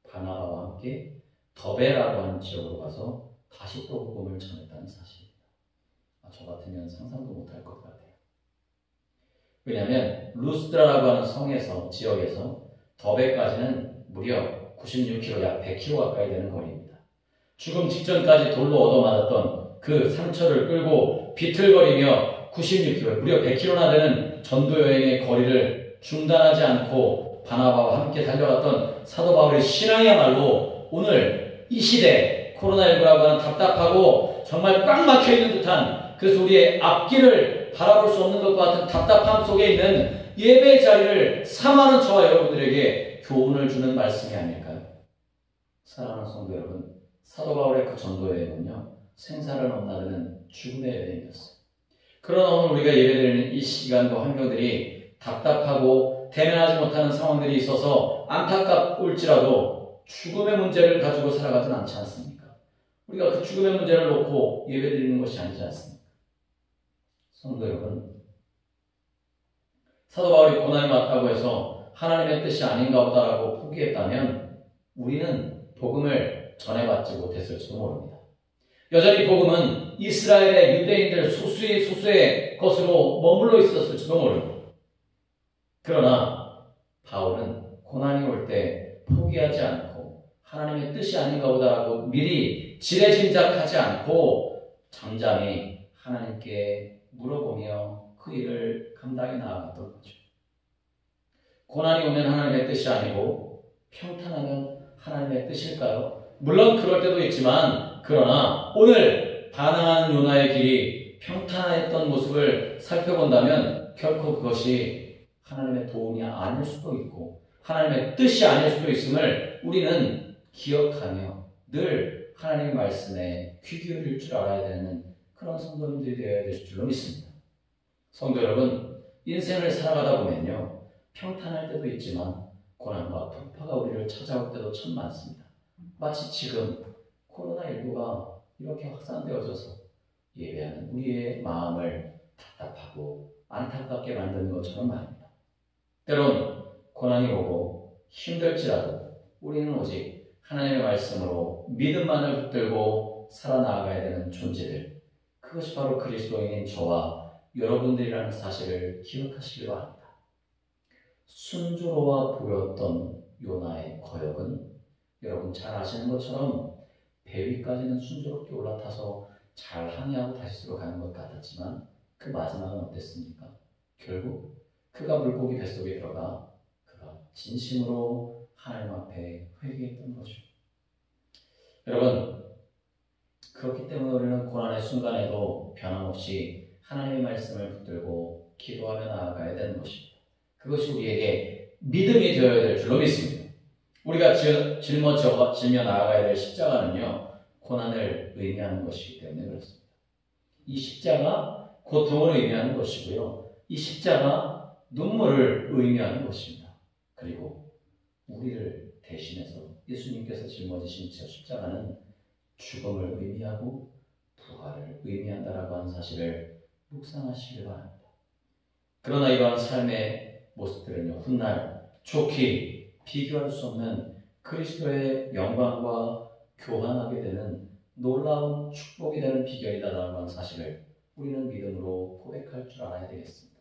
바나바와 함께 더베라고 하는 지역으로 가서 다시 또 복음을 전했다는 사실입니다. 저 같으면 상상도 못할 것 같아요. 왜냐하면 루스드라라고 하는 지역에서 더베까지는 무려 96km, 약 100km 가까이 되는 거리입니다. 죽음 직전까지 돌로 얻어맞았던 그 상처를 끌고 비틀거리며 96km, 무려 100km나 되는 전도 여행의 거리를 중단하지 않고 바나바와 함께 달려갔던 사도 바울의 신앙이야말로 오늘 이 시대 코로나19라고 하는 답답하고 정말 꽉 막혀있는 듯한 그래서 우리의 앞길을 바라볼 수 없는 것과 같은 답답함 속에 있는 예배 자리를 삼하는 저와 여러분들에게 교훈을 주는 말씀이 아닐까요? 사랑하는 성도 여러분, 사도 바울의 그 전도 여행은요, 생사를 넘나드는 죽음의 여행이었어요. 그러나 오늘 우리가 예배드리는 이 시간과 환경들이 답답하고 대면하지 못하는 상황들이 있어서 안타깝을지라도 죽음의 문제를 가지고 살아가진 않지 않습니까? 우리가 그 죽음의 문제를 놓고 예배드리는 것이 아니지 않습니까? 성도 여러분, 사도 바울이 고난이 왔다고 해서 하나님의 뜻이 아닌가 보다라고 포기했다면 우리는 복음을 전해받지 못했을지도 모릅니다. 여전히 복음은 이스라엘의 유대인들 소수의 것으로 머물러 있었을지도 모릅니다. 그러나 바울은 고난이 올 때 포기하지 않고 하나님의 뜻이 아닌가 보다라고 미리 지레짐작하지 않고 잠잠히 하나님께 물어보며 그 일을 감당해 나아갔던 거죠. 고난이 오면 하나님의 뜻이 아니고 평탄하면 하나님의 뜻일까요? 물론 그럴 때도 있지만 그러나 오늘 반항하는 요나의 길이 평탄했던 모습을 살펴본다면 결코 그것이 하나님의 도움이 아닐 수도 있고 하나님의 뜻이 아닐 수도 있음을 우리는 기억하며 늘 하나님의 말씀에 귀 기울일 줄 알아야 되는 그런 성도님들이 되어야 될 줄로 믿습니다. 성도 여러분, 인생을 살아가다 보면요 평탄할 때도 있지만 고난과 풍파가 우리를 찾아올 때도 참 많습니다. 마치 지금 코로나19가 이렇게 확산되어져서 예배하는 우리의 마음을 답답하고 안타깝게 만드는 것처럼 말입니다. 때론 고난이 오고 힘들지라도 우리는 오직 하나님의 말씀으로 믿음만을 붙들고 살아나가야 되는 존재들, 그것이 바로 그리스도인인 저와 여러분들이라는 사실을 기억하시기 바랍니다. 순조로워 보였던 요나의 거역은 여러분 잘 아시는 것처럼 배 위까지는 순조롭게 올라타서 잘 항해하고 다시 들어가는 것 같았지만 그 마지막은 어땠습니까? 결국 그가 물고기 뱃속에 들어가 그가 진심으로 하나님 앞에 회개했던 거죠. 여러분, 그렇기 때문에 우리는 고난의 순간에도 변함없이 하나님의 말씀을 붙들고 기도하며 나아가야 되는 것입니다. 그것이 우리에게 믿음이 되어야 될 줄로 믿습니다. 우리가 짊어지며 나아가야 될 십자가는요, 고난을 의미하는 것이기 때문에 그렇습니다. 이 십자가 고통을 의미하는 것이고요. 이 십자가 눈물을 의미하는 것입니다. 그리고 우리를 대신해서 예수님께서 짊어지신 저 십자가는 죽음을 의미하고 부활을 의미한다라고 하는 사실을 묵상하시길 바랍니다. 그러나 이러한 삶의 모습들은요, 훗날 좋게 비교할 수 없는 그리스도의 영광과 교환하게 되는 놀라운 축복이 되는 비결이다라는 하는 사실을 우리는 믿음으로 고백할 줄 알아야 되겠습니다.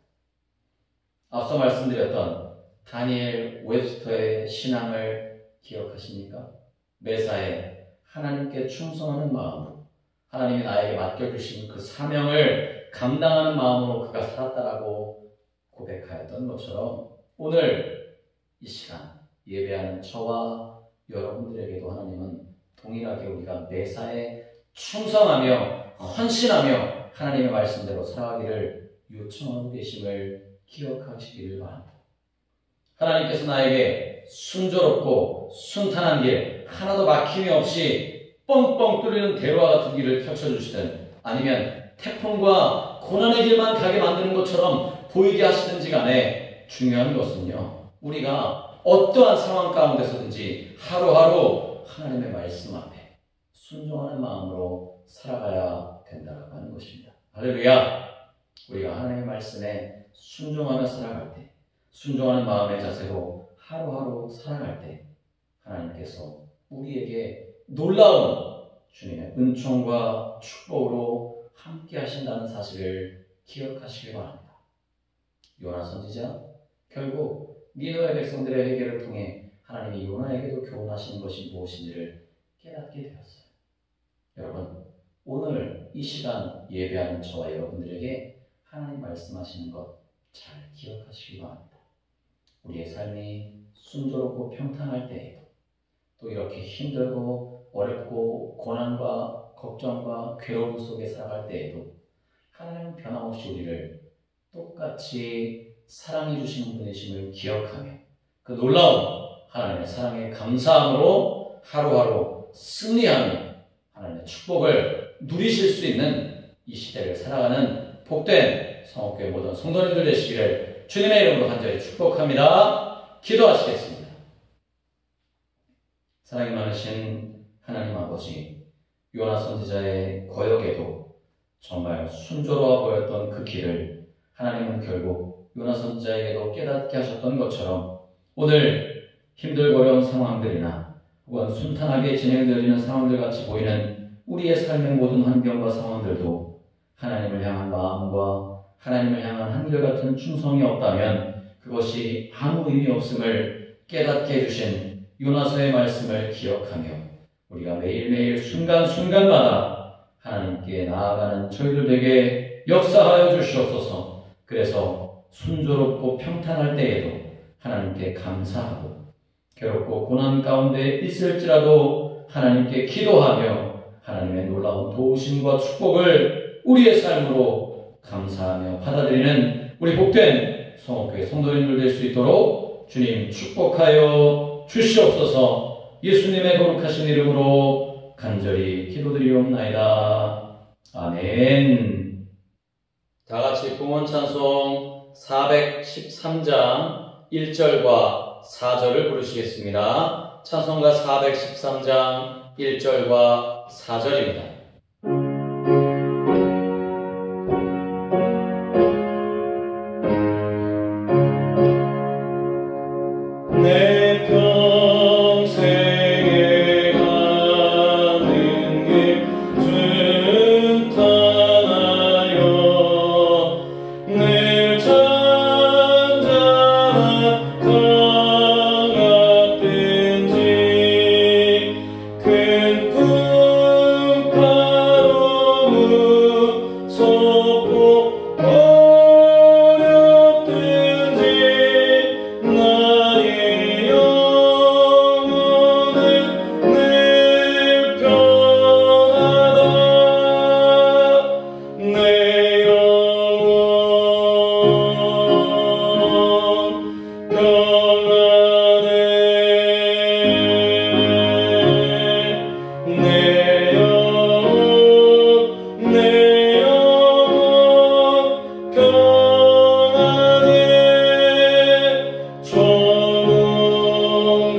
앞서 말씀드렸던 다니엘 웹스터의 신앙을 기억하십니까? 매사에 하나님께 충성하는 마음으로 하나님이 나에게 맡겨주신 그 사명을 감당하는 마음으로 그가 살았다라고 고백하였던 것처럼 오늘 이 시간 예배하는 저와 여러분들에게도 하나님은 동일하게 우리가 매사에 충성하며 헌신하며 하나님의 말씀대로 살아가기를 요청하고 계심을 기억하시기를 바랍니다. 하나님께서 나에게 순조롭고 순탄한 길, 하나도 막힘이 없이 뻥뻥 뚫리는 대로와 같은 길을 펼쳐주시든 아니면 태풍과 고난의 길만 가게 만드는 것처럼 보이게 하시든지 간에 중요한 것은요, 우리가 어떠한 상황 가운데서든지 하루하루 하나님의 말씀 앞에 순종하는 마음으로 살아가야 된다고 하는 것입니다. 할렐루야! 우리가 하나님의 말씀에 순종하며 살아갈 때, 순종하는 마음의 자세로 하루하루 살아갈 때 하나님께서 우리에게 놀라운 주님의 은총과 축복으로 함께 하신다는 사실을 기억하시기 바랍니다. 요나 선지자, 결국 니느웨 백성들의 회개를 통해 하나님이 요나에게도 교훈하시는 것이 무엇인지를 깨닫게 되었어요. 여러분, 오늘 이 시간 예배하는 저와 여러분들에게 하나님 말씀하시는 것 잘 기억하시기 바랍니다. 우리의 삶이 순조롭고 평탄할 때에도 또 이렇게 힘들고 어렵고 고난과 걱정과 괴로움 속에 살아갈 때에도 하나님은 변함없이 우리를 똑같이 사랑해 주시는 분이심을 기억하며 그 놀라운 하나님의 사랑에 감사함으로 하루하루 승리하며 하나님의 축복을 누리실 수 있는 이 시대를 살아가는 복된 성옥교회 모든 성도님들 되시기를 주님의 이름으로 간절히 축복합니다. 기도하시겠습니다. 사랑이 많으신 하나님 아버지, 요나 선지자의 거역에도 정말 순조로워 보였던 그 길을 하나님은 결국 요나 선지자에게도 깨닫게 하셨던 것처럼 오늘 힘들고 어려운 상황들이나 혹은 순탄하게 진행되어지는 상황들 같이 보이는 우리의 삶의 모든 환경과 상황들도 하나님을 향한 마음과 하나님을 향한 한결같은 충성이 없다면 그것이 아무 의미 없음을 깨닫게 해주신 요나서의 말씀을 기억하며 우리가 매일매일 순간순간마다 하나님께 나아가는 저희들 에게 역사하여 주시옵소서. 그래서 순조롭고 평탄할 때에도 하나님께 감사하고 괴롭고 고난 가운데 있을지라도 하나님께 기도하며 하나님의 놀라운 도우심과 축복을 우리의 삶으로 감사하며 받아들이는 우리 복된 성옥교회 성도님들 될 수 있도록 주님 축복하여 주시옵소서. 예수님의 거룩하신 이름으로 간절히 기도드리옵나이다. 아멘. 다 같이 봉헌 찬송 413장 1절과 4절을 부르시겠습니다. 찬송가 413장 1절과 4절입니다. 내 평생에 가는 길 순탄하여 늘 잔잔한 강 같든지 큰 풍파로 무섭고 어렵든지 나의 영혼은 늘 평안하다. 내 영혼 평안해. 내 영혼 평안해.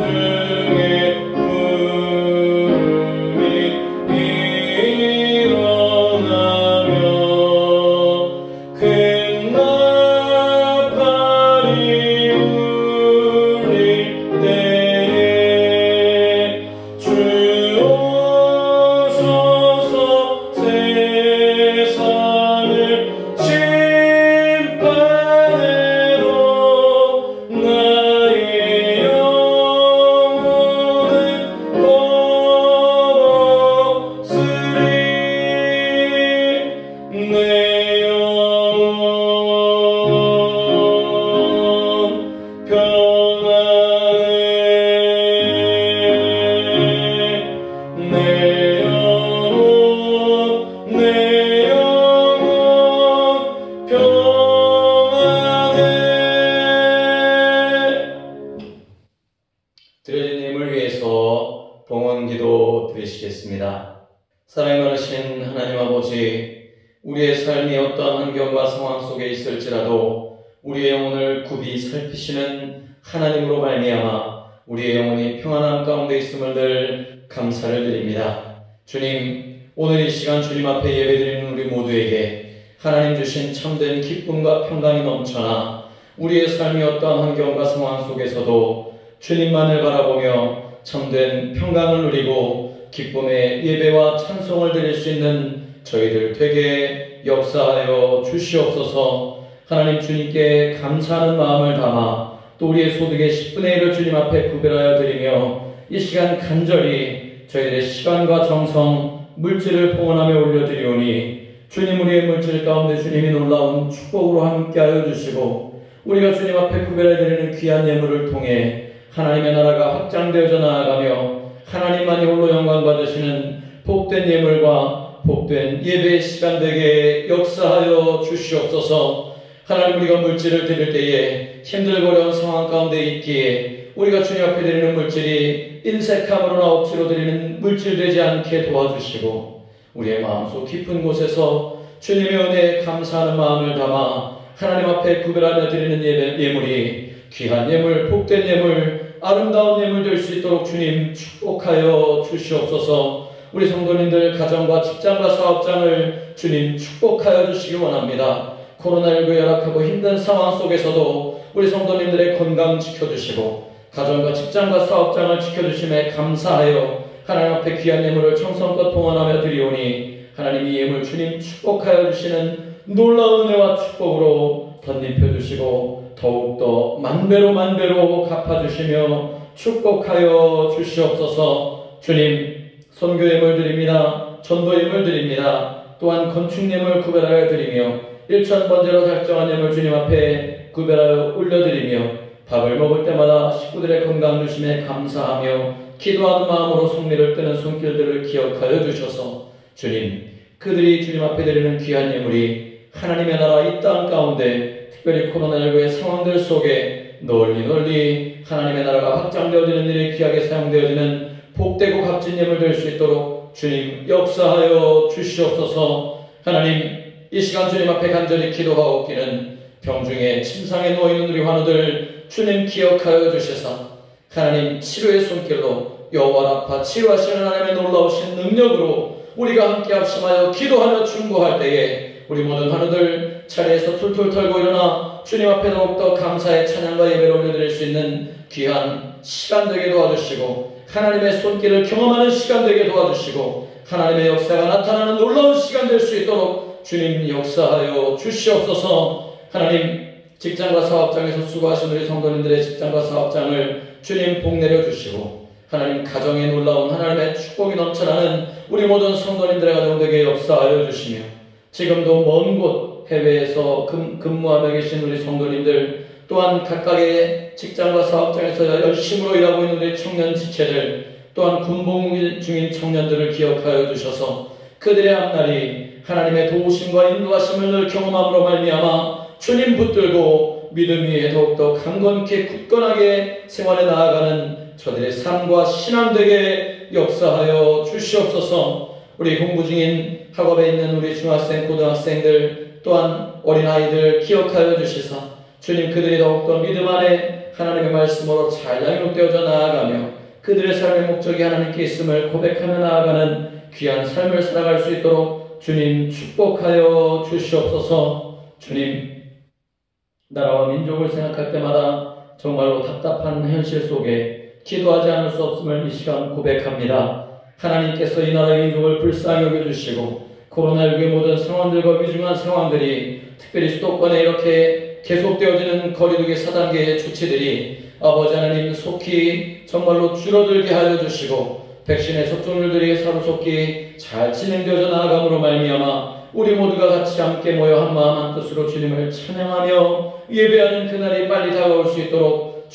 천웅등의 구름이 일어나며 큰 나팔이 울릴 때에 주 오셔서 세상을 심판으로 나의 영혼은 걸었으리. 내 영혼 평안해. 내 영혼 평안해. 드려진 예물 위해서 봉헌 기도 드리시겠습니다. 사랑이 많으신 하나님 아버지, 우리의 삶이 어떠한 환경과 상황 속에 있을지라도 우리의 영혼을 굽이 살피시는 하나님으로 말미암아 우리의 영혼이 평안함 가운데 있음을 늘 감사를 드립니다. 주님, 오늘 이 시간 주님 앞에 예배드리는 우리 모두에게 하나님 주신 참된 기쁨과 평강이 넘쳐나 우리의 삶이 어떠한 환경과 상황 속에서도 주님만을 바라보며 참된 평강을 누리고 기쁨의 예배와 찬송을 드릴 수 있는 저희들 되게 역사하여 주시옵소서. 하나님, 주님께 감사하는 마음을 담아 또 우리의 소득의 10분의 1을 주님 앞에 구별하여 드리며 이 시간 간절히 저희들의 시간과 정성, 물질을 봉헌하며 올려드리오니 주님, 우리의 물질 가운데 주님이 놀라운 축복으로 함께하여 주시고 우리가 주님 앞에 구별해 드리는 귀한 예물을 통해 하나님의 나라가 확장되어져 나아가며 하나님만이 홀로 영광 받으시는 복된 예물과 복된 예배의 시간 되게 역사하여 주시옵소서. 하나님, 우리가 물질을 드릴 때에 힘들고 어려운 상황 가운데 있기에 우리가 주님 앞에 드리는 물질이 인색함으로나 억지로 드리는 물질 되지 않게 도와주시고 우리의 마음속 깊은 곳에서 주님의 은혜에 감사하는 마음을 담아 하나님 앞에 구별하며 드리는 예물이 귀한 예물, 복된 예물, 아름다운 예물 될 수 있도록 주님 축복하여 주시옵소서. 우리 성도님들 가정과 직장과 사업장을 주님 축복하여 주시기 원합니다. 코로나19 열악하고 힘든 상황 속에서도 우리 성도님들의 건강 지켜주시고 가정과 직장과 사업장을 지켜주심에 감사하여 하나님 앞에 귀한 예물을 정성껏 봉헌하며 드리오니 하나님 이 예물 주님 축복하여 주시는 놀라운 은혜와 축복으로 덧입혀 주시고 더욱더 만배로 만배로 갚아주시며 축복하여 주시옵소서. 주님, 선교 예물 드립니다. 전도 예물 드립니다. 또한 건축 예물 구별하여 드리며 일천번제로 작정한 예물 주님 앞에 구별하여 올려드리며 밥을 먹을 때마다 식구들의 건강 주심에 감사하며 기도하는 마음으로 성미를 뜨는 손길들을 기억하여 주셔서 주님, 그들이 주님 앞에 드리는 귀한 예물이 하나님의 나라 이 땅 가운데 특별히 코로나19의 상황들 속에 널리 하나님의 나라가 확장되어지는 일에 귀하게 사용되어지는 복되고 값진 예물 될 수 있도록 주님 역사하여 주시옵소서. 하나님, 이 시간 주님 앞에 간절히 기도하옵기는 병중에 침상에 누워있는 우리 환우들 주님 기억하여 주시사 하나님 치료의 손길로 여호와 라파 치유하시는 하나님의 놀라우신 능력으로 우리가 함께 합심하여 기도하며 충고할 때에 우리 모든 환우들 자리에서 툴툴 털고 일어나 주님 앞에 더욱더 감사의 찬양과 예배를 올려드릴 수 있는 귀한 시간 되게 도와주시고 하나님의 손길을 경험하는 시간 되게 도와주시고 하나님의 역사가 나타나는 놀라운 시간 될 수 있도록 주님 역사하여 주시옵소서. 하나님, 직장과 사업장에서 수고하신 우리 성도님들의 직장과 사업장을 주님 복 내려주시고 하나님 가정에 놀라운 하나님의 축복이 넘쳐나는 우리 모든 성도님들의 가정되게 역사하여 주시며 지금도 먼 곳 해외에서 근무하며 계신 우리 성도님들 또한 각각의 직장과 사업장에서 열심으로 일하고 있는 우리 청년 지체들 또한 군복무 중인 청년들을 기억하여 주셔서 그들의 앞날이 하나님의 도우심과 인도하심을 늘 경험함으로 말미암아 주님 붙들고 믿음 위에 더욱더 강건케 굳건하게 생활해 나아가는 저들의 삶과 신앙 되게 역사하여 주시옵소서. 우리 공부 중인 학업에 있는 우리 중학생, 고등학생들 또한 어린아이들 기억하여 주시사 주님 그들이 더욱더 믿음 안에 하나님의 말씀으로 잘 양육되어져 나아가며 그들의 삶의 목적이 하나님께 있음을 고백하며 나아가는 귀한 삶을 살아갈 수 있도록 주님 축복하여 주시옵소서. 주님, 나라와 민족을 생각할 때마다 정말로 답답한 현실 속에 기도하지 않을 수 없음을 이 시간 고백합니다. 하나님께서 이 나라의 민족을 불쌍히 여겨주시고 코로나19의 모든 상황들과 위중한 상황들이 특별히 수도권에 이렇게 계속되어지는 거리두기 4단계의 조치들이 아버지 하나님 속히 정말로 줄어들게 하여 주시고 백신의 접종률들이 사로속히 잘 진행되어져 나아감으로 말미암아 우리 모두가 같이 함께 모여 한마음 한뜻으로 주님을 찬양하며 예배하는 그날이 빨리 다가올 수 있도록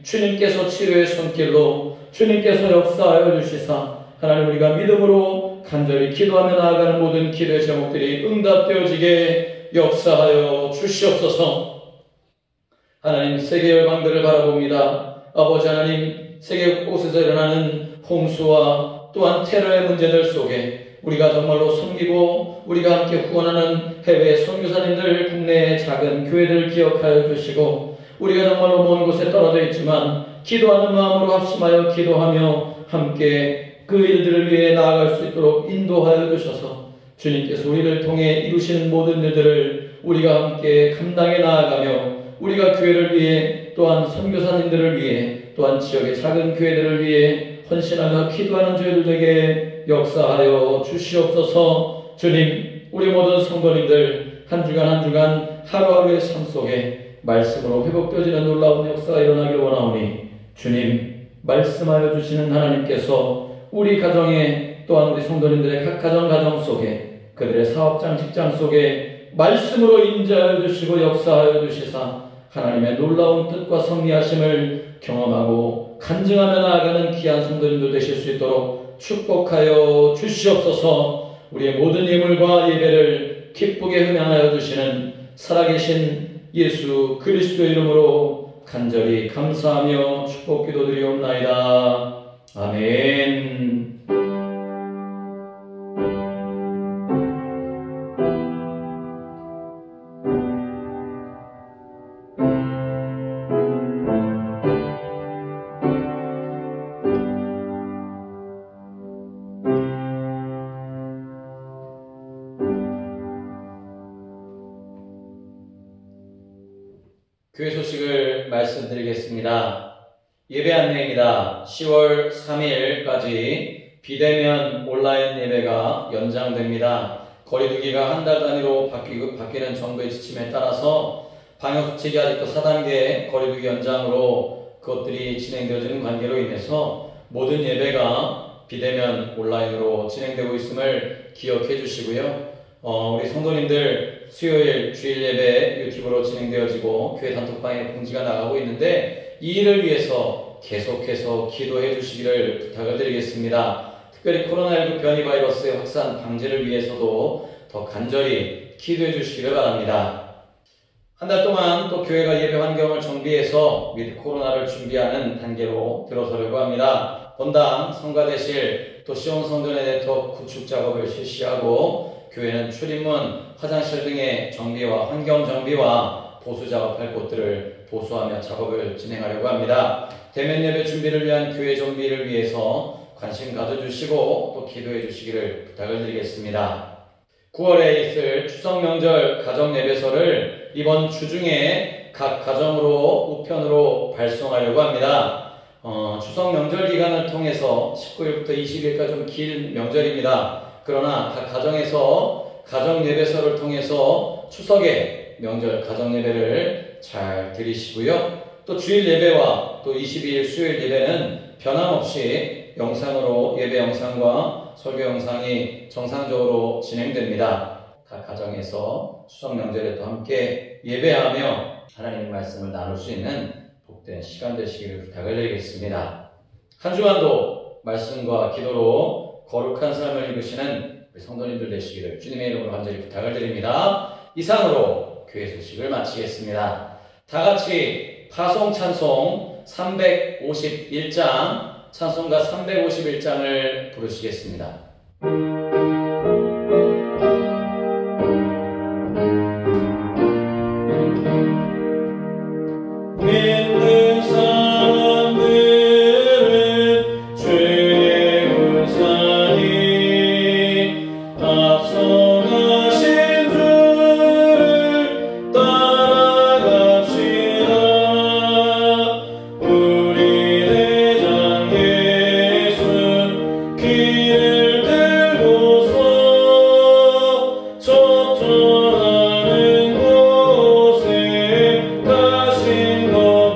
주님께서 치료의 손길로 주님께서 역사하여 주시사 하나님 우리가 믿음으로 간절히 기도하며 나아가는 모든 기도의 제목들이 응답되어지게 역사하여 주시옵소서. 하나님, 세계 열방들을 바라봅니다. 아버지 하나님, 세계 곳곳에서 일어나는 홍수와 또한 테러의 문제들 속에 우리가 정말로 섬기고 우리가 함께 후원하는 해외 선교사님들, 국내의 작은 교회들 기억하여 주시고 우리가 정말로 먼 곳에 떨어져 있지만 기도하는 마음으로 합심하여 기도하며 함께 그 일들을 위해 나아갈 수 있도록 인도하여 주셔서 주님께서 우리를 통해 이루시는 모든 일들을 우리가 함께 감당해 나아가며 우리가 교회를 위해 또한 선교사님들을 위해 또한 지역의 작은 교회들을 위해 헌신하며 기도하는 저희들에게 역사하여 주시옵소서. 주님, 우리 모든 성도님들 한 주간 한 주간 하루하루의 삶 속에 말씀으로 회복되어지는 놀라운 역사가 일어나길 원하오니 주님, 말씀하여 주시는 하나님께서 우리 가정에 또한 우리 성도님들의 각 가정 속에 그들의 사업장 직장 속에 말씀으로 인자하여 주시고 역사하여 주시사 하나님의 놀라운 뜻과 섭리하심을 경험하고 간증하며 나아가는 귀한 성도님들 되실 수 있도록 축복하여 주시옵소서. 우리의 모든 예물과 예배를 기쁘게 흥양하여 주시는 살아계신 예수 그리스도의 이름으로 간절히 감사하며 축복 기도드리옵나이다. 아멘. 교회 소식을 것을 말씀드리겠습니다. 예배 안내입니다. 10월 3일까지 비대면 온라인 예배가 연장됩니다. 거리두기가 한 달 단위로 바뀌는 정부의 지침에 따라서 방역수칙이 아직도 4단계 거리두기 연장으로 그것들이 진행되어지는 관계로 인해서 모든 예배가 비대면 온라인으로 진행되고 있음을 기억해 주시고요. 우리 성도님들 수요일 주일 예배 유튜브로 진행되어지고 교회 단톡방에 공지가 나가고 있는데 이 일을 위해서 계속해서 기도해 주시기를 부탁을 드리겠습니다. 특별히 코로나19 변이 바이러스의 확산 방지를 위해서도 더 간절히 기도해 주시기를 바랍니다. 한 달 동안 또 교회가 예배 환경을 정비해서 미드 코로나를 준비하는 단계로 들어서려고 합니다. 본당, 성가대실, 또 시온 성전의 네트워크 구축 작업을 실시하고 교회는 출입문, 화장실 등의 정비와 환경 정비와 보수 작업할 곳들을 보수하며 작업을 진행하려고 합니다. 대면 예배 준비를 위한 교회 정비를 위해서 관심 가져주시고 또 기도해 주시기를 부탁을 드리겠습니다. 9월에 있을 추석 명절 가정 예배서를 이번 주 중에 각 가정으로 우편으로 발송하려고 합니다. 추석 명절 기간을 통해서 19일부터 20일까지 좀 긴 명절입니다. 그러나 각 가정에서 가정 예배서를 통해서 추석의 명절 가정 예배를 잘 드리시고요. 또 주일 예배와 또 22일 수요일 예배는 변함없이 영상으로 예배 영상과 설교 영상이 정상적으로 진행됩니다. 각 가정에서 추석 명절에 또 함께 예배하며 하나님의 말씀을 나눌 수 있는 복된 시간 되시기를 부탁을 드리겠습니다. 한 주간도 말씀과 기도로 거룩한 삶을 이루시는 우리 성도님들 되시기를 주님의 이름으로 간절히 부탁을 드립니다. 이상으로 교회 소식을 마치겠습니다. 다 같이 파송 찬송 351장 찬송가 351장을 부르시겠습니다. 믿는 사람들은 주의 우산이 앞서가신 주를 따라갑시다. 우리 대장 예수 길을 들고서 쫓아가는 곳에 가신 것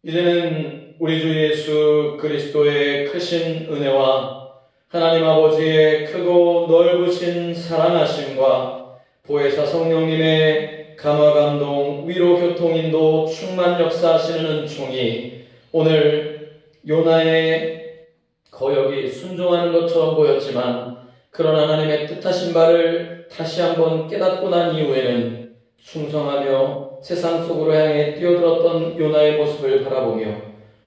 이제는 우리 주 예수 그리스도의 크신 은혜와 하나님 아버지의 크고 넓으신 사랑하심과 보혜사 성령님의 감화 감동 위로 교통 인도 충만 역사하시는 은총이 오늘 요나의 거역이 순종하는 것처럼 보였지만 그런 하나님의 뜻하신 바를 다시 한번 깨닫고 난 이후에는 충성하며 세상 속으로 향해 뛰어들었던 요나의 모습을 바라보며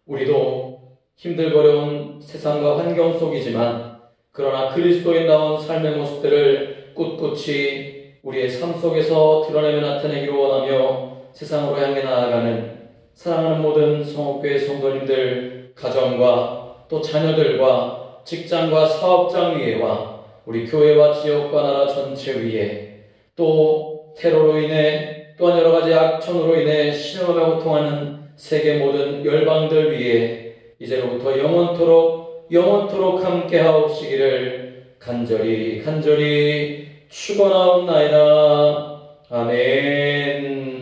우리도 힘들거려운 세상과 환경 속이지만 그러나 그리스도인다운 삶의 모습들을 꿋꿋이 우리의 삶 속에서 드러내며 나타내기를 원하며 세상으로 향해 나아가는 사랑하는 모든 성옥교회 성도님들 가정과 또 자녀들과 직장과 사업장 위에와 우리 교회와 지역과 나라 전체 위에 또 테러로 인해 또한 여러 가지 악천으로 인해 신음하며 고통하는 세계 모든 열방들 위에 이제로부터 영원토록 함께하옵시기를 간절히 축원하옵나이다. 아멘.